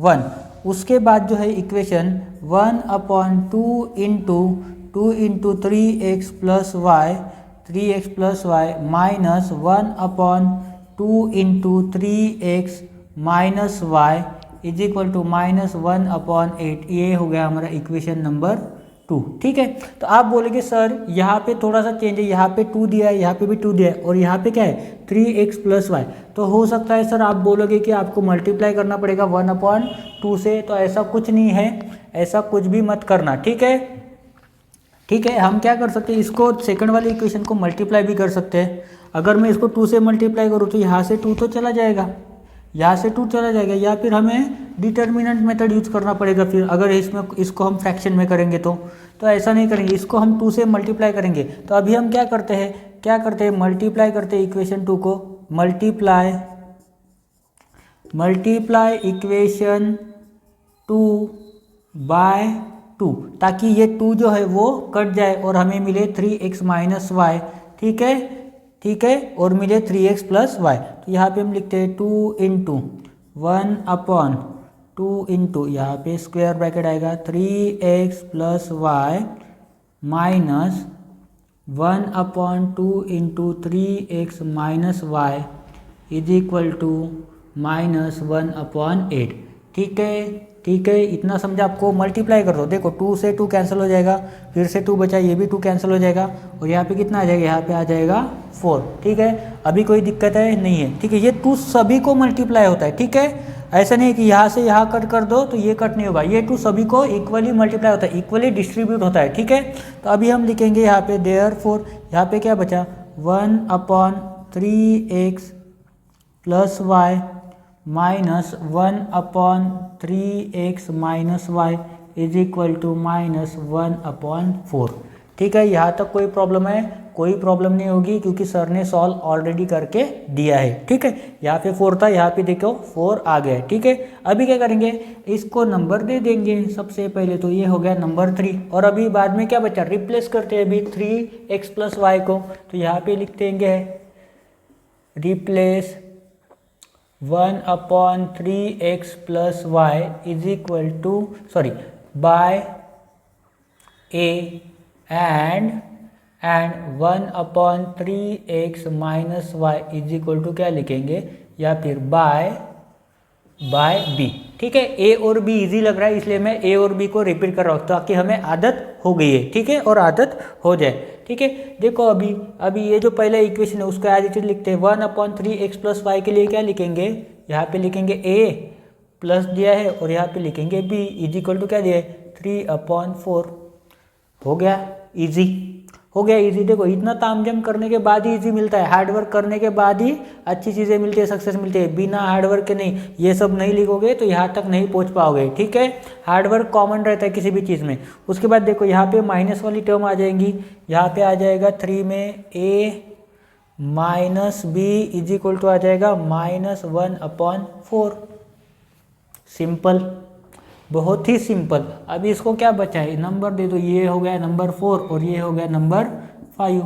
1। उसके बाद जो है equation 1/2 into 3x plus y minus 1/2 into 3x minus y is equal to -1/8। ये हो गया हमारा इक्वेशन नंबर 2। ठीक है, तो आप बोलेंगे सर यहाँ पे थोड़ा सा चेंज है, यहाँ पे 2 दिया है, यहाँ पे भी 2 दिया है और यहाँ पे क्या है 3x प्लस वाई। तो हो सकता है सर आप बोलोगे कि आपको मल्टीप्लाई करना पड़ेगा 1/2 से, तो ऐसा कुछ नहीं है, ऐसा कुछ भी मत करना। ठीक है, ठीक है, हम क्या कर सकते हैं, इसको सेकंड वाली इक्वेशन को मल्टीप्लाई भी कर सकते हैं। अगर मैं इसको 2 से मल्टीप्लाई करूँ तो यहाँ से 2 तो चला जाएगा, यहाँ से 2 चला जाएगा, या फिर हमें डिटर्मिनेंट मेथड यूज करना पड़ेगा। फिर अगर इसको हम फ्रैक्शन में करेंगे तो ऐसा नहीं करेंगे, इसको हम 2 से मल्टीप्लाई करेंगे। तो अभी हम क्या करते हैं मल्टीप्लाई करते हैं इक्वेशन 2 को, मल्टीप्लाई इक्वेशन 2 बाय 2, ताकि ये 2 जो है वो कट जाए और हमें मिले 3x माइनस वाई। ठीक है, ठीक है, और मिले 3x प्लस वाई। तो यहाँ पे हम लिखते हैं 2 इंटू 1/2 इंटू, यहाँ पे स्क्वायर ब्रैकेट आएगा 3x plus y minus 1/2 into 3x minus y is equal to -1/8। ठीक है, ठीक है, इतना समझा आपको। मल्टीप्लाई कर दो, देखो 2 से 2 कैंसिल हो जाएगा, फिर से 2 बचा, ये भी 2 कैंसिल हो जाएगा और यहाँ पे कितना आ जाएगा, यहाँ पे आ जाएगा 4। ठीक है, अभी कोई दिक्कत है नहीं है। ठीक है, ये 2 सभी को मल्टीप्लाई होता है। ठीक है, ऐसा नहीं है कि यहाँ से यहाँ कट कर दो तो ये कट नहीं होगा, ये 2 सभी को इक्वली मल्टीप्लाई होता है, इक्वली डिस्ट्रीब्यूट होता है। ठीक है, तो अभी हम लिखेंगे यहाँ पे देयरफॉर, यहाँ पे क्या बचा 1/3x plus y minus 1/3x minus y is equal to -1/4। ठीक है, यहाँ तक कोई प्रॉब्लम है? कोई प्रॉब्लम नहीं होगी क्योंकि सर ने सॉल्व ऑलरेडी करके दिया है। ठीक है, यहाँ पे 4 था, यहाँ पे देखो 4 आ गया। ठीक है, अभी क्या करेंगे, इसको नंबर दे देंगे सबसे पहले, तो ये हो गया नंबर 3। और अभी बाद में क्या बचा, रिप्लेस करते हैं अभी 3x प्लस वाई को, तो यहाँ पे लिख देंगे replace 1/3x plus y is equal to by a and 1/3x minus y is equal to क्या लिखेंगे, या फिर बाय b। ठीक है, a और b इजी लग रहा है इसलिए मैं a और b को रिपीट कर रहा हूँ ताकि हमें आदत हो गई है। ठीक है, और आदत हो जाए। ठीक है, देखो अभी ये जो पहला इक्वेशन है उसको एज इट इज लिखते हैं। 1/3x प्लस वाई के लिए क्या लिखेंगे, यहाँ पे लिखेंगे a प्लस दिया है और यहाँ पे लिखेंगे b इज इक्वल टू क्या दिया है 3/4। हो गया इजी, हो गया इजी। देखो इतना तामझाम करने के बाद ही इजी मिलता है, हार्डवर्क करने के बाद ही अच्छी चीज़ें मिलती है, सक्सेस मिलती है। बिना हार्डवर्क के नहीं, ये सब नहीं लिखोगे तो यहाँ तक नहीं पहुँच पाओगे। ठीक है, हार्डवर्क कॉमन रहता है किसी भी चीज़ में। उसके बाद देखो यहाँ पे माइनस वाली टर्म आ जाएंगी, यहाँ पे आ जाएगा 3 में a minus b is equal to आ जाएगा -1/4। सिंपल, बहुत ही सिंपल। अभी इसको क्या बचा है, नंबर दे दो, ये हो गया नंबर 4 और ये हो गया नंबर 5।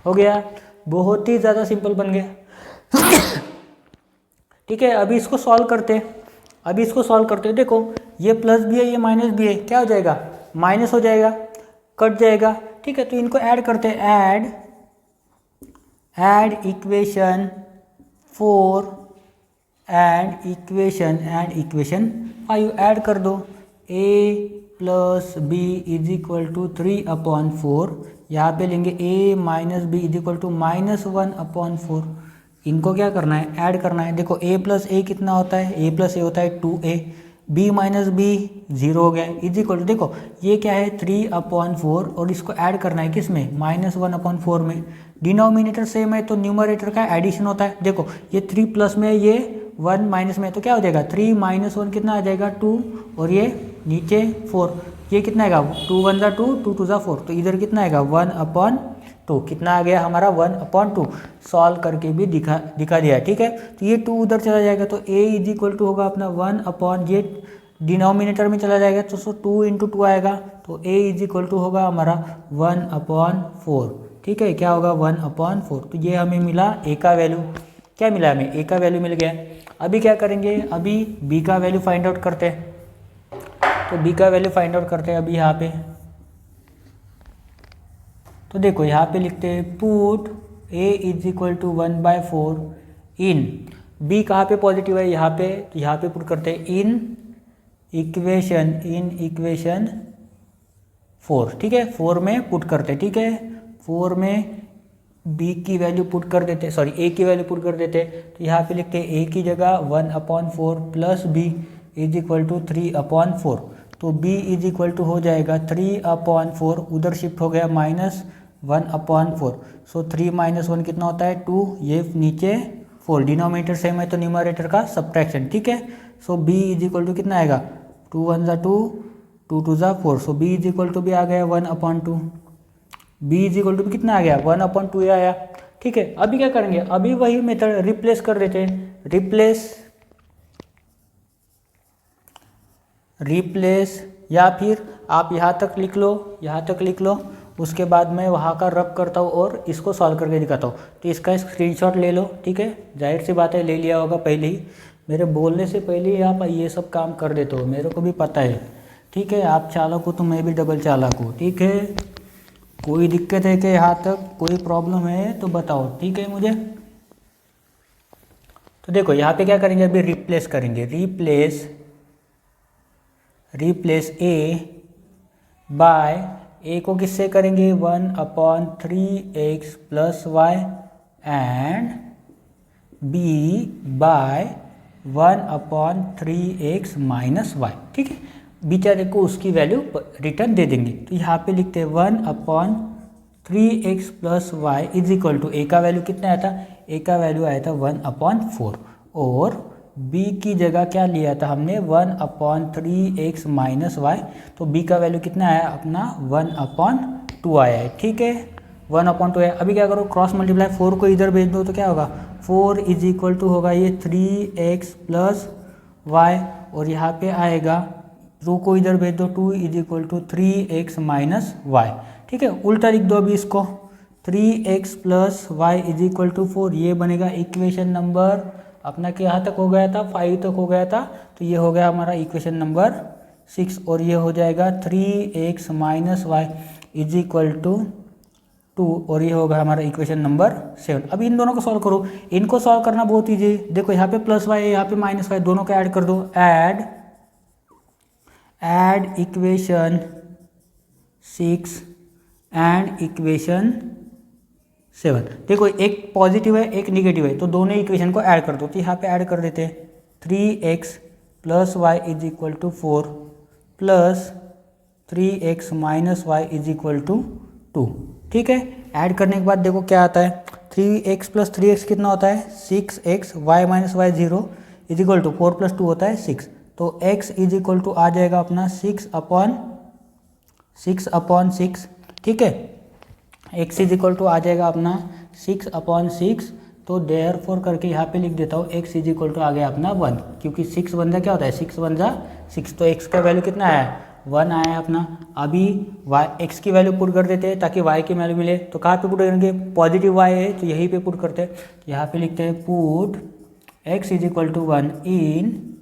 हो गया, बहुत ही ज़्यादा सिंपल बन गया। ठीक है, अभी इसको सॉल्व करते हैं। देखो ये प्लस भी है, ये माइनस भी है, क्या हो जाएगा, माइनस हो जाएगा, कट जाएगा। ठीक है, तो इनको ऐड करते हैं, add equation 4 and equation 5 add कर दो। a plus b is equal to 3/4, यहाँ पे लेंगे a minus b is equal to -1/4। इनको क्या करना है, ऐड करना है। देखो a प्लस a कितना होता है, a प्लस a होता है 2a, b माइनस बी 0 हो गया इज इक्वल टू, देखो ये क्या है 3/4 और इसको ऐड करना है किस में, -1/4 में। डिनोमिनेटर सेम है तो न्यूमरेटर का एडिशन होता है। देखो ये 3 प्लस में, ये 1 माइनस में, तो क्या हो जाएगा 3 - 1 कितना आ जाएगा 2 और ये नीचे 4, ये कितना आएगा 2 1 ज़ा 2 2 2 ज़ा 4, तो इधर कितना आएगा 1/2। कितना आ गया हमारा 1/2। सॉल्व करके भी दिखा दिया। ठीक है, तो ये 2 उधर चला जाएगा तो a इज इक्वल टू होगा अपना 1/, ये डिनोमिनेटर में चला जाएगा तो 2 इंटू 2 आएगा, तो a इज इक्वल टू होगा हमारा 1/4। ठीक है, क्या होगा 1/4। तो ये हमें मिला a का वैल्यू। क्या मिला हमें, a का वैल्यू मिल गया। अभी क्या करेंगे, अभी b का वैल्यू फाइंड आउट करते हैं। तो b का वैल्यू फाइंड आउट करते हैं अभी यहाँ पे। तो देखो यहाँ पे लिखते हैं put a is equal to 1/4 in, b कहाँ पे पॉजिटिव है यहाँ पे, तो यहाँ पे पुट करते हैं इन इक्वेशन 4। ठीक है, 4 में पुट करते हैं। ठीक है, 4 में b की वैल्यू पुट कर देते, सॉरी a की वैल्यू पुट कर देते। तो यहाँ पे लिखते हैं a की जगह 1/4 plus b is equal to 3/4। तो b इज इक्वल टू हो जाएगा 3/4, उधर शिफ्ट हो गया -1/4। सो 3 - 1 कितना होता है 2, ये नीचे 4, डिनोमिनेटर सेम है तो न्यूमरेटर का सब्ट्रैक्शन। ठीक है, सो b इज इक्वल टू कितना आएगा 2 × 1 = 2, 2 × 2 = 4। So b is equal to भी आ गया 1/2। b इज इक्वल टू भी कितना आ गया 1/2 आया। ठीक है, अभी क्या करेंगे, अभी वही मेथड रिप्लेस कर देते हैं। रिप्लेस या फिर आप यहाँ तक लिख लो, उसके बाद मैं वहाँ का रब करता हूँ और इसको सॉल्व करके दिखाता हूँ। तो इसका स्क्रीनशॉट ले लो। ठीक है, जाहिर सी बात है ले लिया होगा पहले ही, मेरे बोलने से पहले ही आप ये सब काम कर देते हो, मेरे को भी पता है। ठीक है, आप चालाक हो तो मैं भी डबल चालाक हूँ। ठीक है, कोई दिक्कत है कि यहाँ तक कोई प्रॉब्लम है तो बताओ। ठीक है मुझे, तो देखो यहाँ पे क्या करेंगे, अभी रिप्लेस करेंगे। रिप्लेस a बाय a को किससे करेंगे 1/3x plus y and b by 1/3x minus y। ठीक है, बेचारे को उसकी वैल्यू रिटर्न दे देंगे। तो यहाँ पे लिखते हैं 1/3x plus y is equal to, a का वैल्यू कितना आया था, a का वैल्यू आया था 1/4 और b की जगह क्या लिया था हमने 1/3x माइनस y। तो b का वैल्यू कितना आया अपना 1/2 आया है। ठीक है, 1/2 है। अभी क्या करो, क्रॉस मल्टीप्लाई, 4 को इधर भेज दो तो क्या होगा 4 इज इक्वल टू होगा ये 3x प्लस y और यहाँ पे आएगा 2 को इधर भेज दो 2 is equal to 3x minus y। ठीक है, उल्टा लिख दो अभी इसको, 3x plus y is equal to 4, ये बनेगा इक्वेशन नंबर अपना के यहाँ तक हो गया था 5 तक हो गया था, तो ये हो गया हमारा इक्वेशन नंबर 6 और ये हो जाएगा 3x minus y is equal to 2 और ये होगा हमारा इक्वेशन नंबर 7। अब इन दोनों को सॉल्व करो, इनको सॉल्व करना बहुत ईजी है। देखो यहाँ पे प्लस y है, यहाँ पे माइनस y, दोनों को ऐड कर दो। Add equation 6 and equation 7। देखो एक पॉजिटिव है एक निगेटिव है, तो दोनों इक्वेशन को ऐड कर दो। तो यहाँ पे ऐड कर देते हैं 3x plus y is equal to 4 plus 3x minus y is equal to 2। ठीक है, ऐड करने के बाद देखो क्या आता है, 3x प्लस 3x कितना होता है 6x, y minus y 0 is equal to 4 plus 2 होता है 6। तो x इज इक्वल टू आ जाएगा अपना 6/6। ठीक है, x इज इक्वल टू आ जाएगा अपना 6/6। तो देयरफॉर करके यहाँ पे लिख देता हूँ x इज इक्वल टू आ गया अपना 1, क्योंकि 6 बन क्या होता है 6 1 6। तो x का वैल्यू कितना आया 1 आया अपना। अभी x की वैल्यू पुट कर देते हैं ताकि y की वैल्यू मिले। तो कहाँ पे पुट करेंगे, पॉजिटिव y है तो यहीं पे पुट करते हैं। तो यहाँ पे लिखते हैं put x is equal to 1 in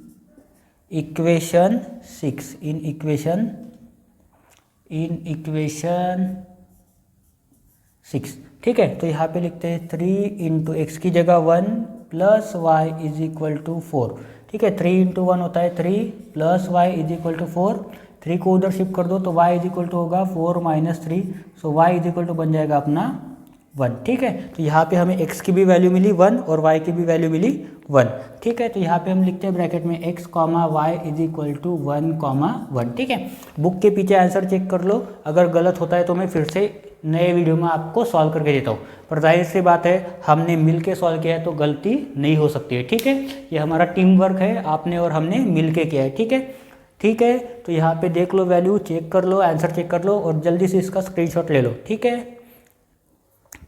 equation 6, in equation 6। ठीक है, तो यहाँ पे लिखते हैं 3 इंटू एक्स की जगह 1 plus y is equal to 4। ठीक है, 3 इंटू 1 होता है 3 plus y is equal to 4। 3 को उधर शिफ्ट कर दो तो y इज इक्वल टू होगा 4 minus 3। So y is equal to बन जाएगा अपना 1। ठीक है, तो यहाँ पे हमें x की भी वैल्यू मिली 1 और y की भी वैल्यू मिली 1। ठीक है, तो यहाँ पे हम लिखते हैं ब्रैकेट में x comma y is equal to 1 comma 1। ठीक है, बुक के पीछे आंसर चेक कर लो, अगर गलत होता है तो मैं फिर से नए वीडियो में आपको सॉल्व करके देता हूँ। पर जाहिर सी बात है हमने मिल के सॉल्व किया है तो गलती नहीं हो सकती है। ठीक है, ये हमारा टीम वर्क है, आपने और हमने मिल के किया है। ठीक है, तो यहाँ पे देख लो, वैल्यू चेक कर लो, आंसर चेक कर लो और जल्दी से इसका स्क्रीनशॉट ले लो। ठीक है,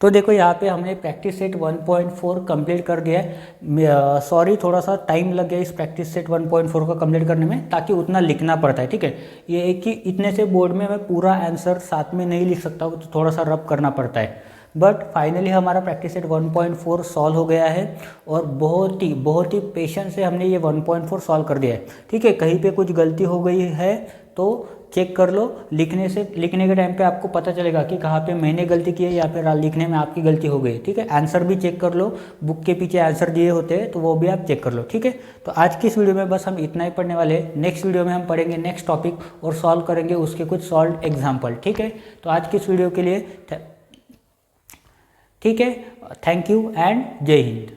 तो देखो यहाँ पे हमने प्रैक्टिस सेट 1.4 कंप्लीट कर दिया है। सॉरी थोड़ा सा टाइम लग गया इस प्रैक्टिस सेट 1.4 को कंप्लीट करने में, ताकि उतना लिखना पड़ता है, ठीक है। ये एक कि इतने से बोर्ड में मैं पूरा आंसर साथ में नहीं लिख सकता हूँ, तो थोड़ा सा रब करना पड़ता है। बट फाइनली हमारा प्रैक्टिस सेट 1.4 सॉल्व हो गया है, और बहुत ही पेशेंस से हमने ये 1.4 सॉल्व कर दिया है, ठीक है। कहीं पे कुछ गलती हो गई है तो चेक कर लो, लिखने के टाइम पे आपको पता चलेगा कि कहाँ पे मैंने गलती की है या फिर लिखने में आपकी गलती हो गई, ठीक है। आंसर भी चेक कर लो, बुक के पीछे आंसर दिए होते हैं तो वो भी आप चेक कर लो, ठीक है। तो आज की इस वीडियो में बस हम इतना ही पढ़ने वाले हैं। नेक्स्ट वीडियो में हम पढ़ेंगे नेक्स्ट टॉपिक और सॉल्व करेंगे उसके कुछ सॉल्व एग्जाम्पल, ठीक है। तो आज की इस वीडियो के लिए ठीक है, थैंक यू एंड जय हिंद।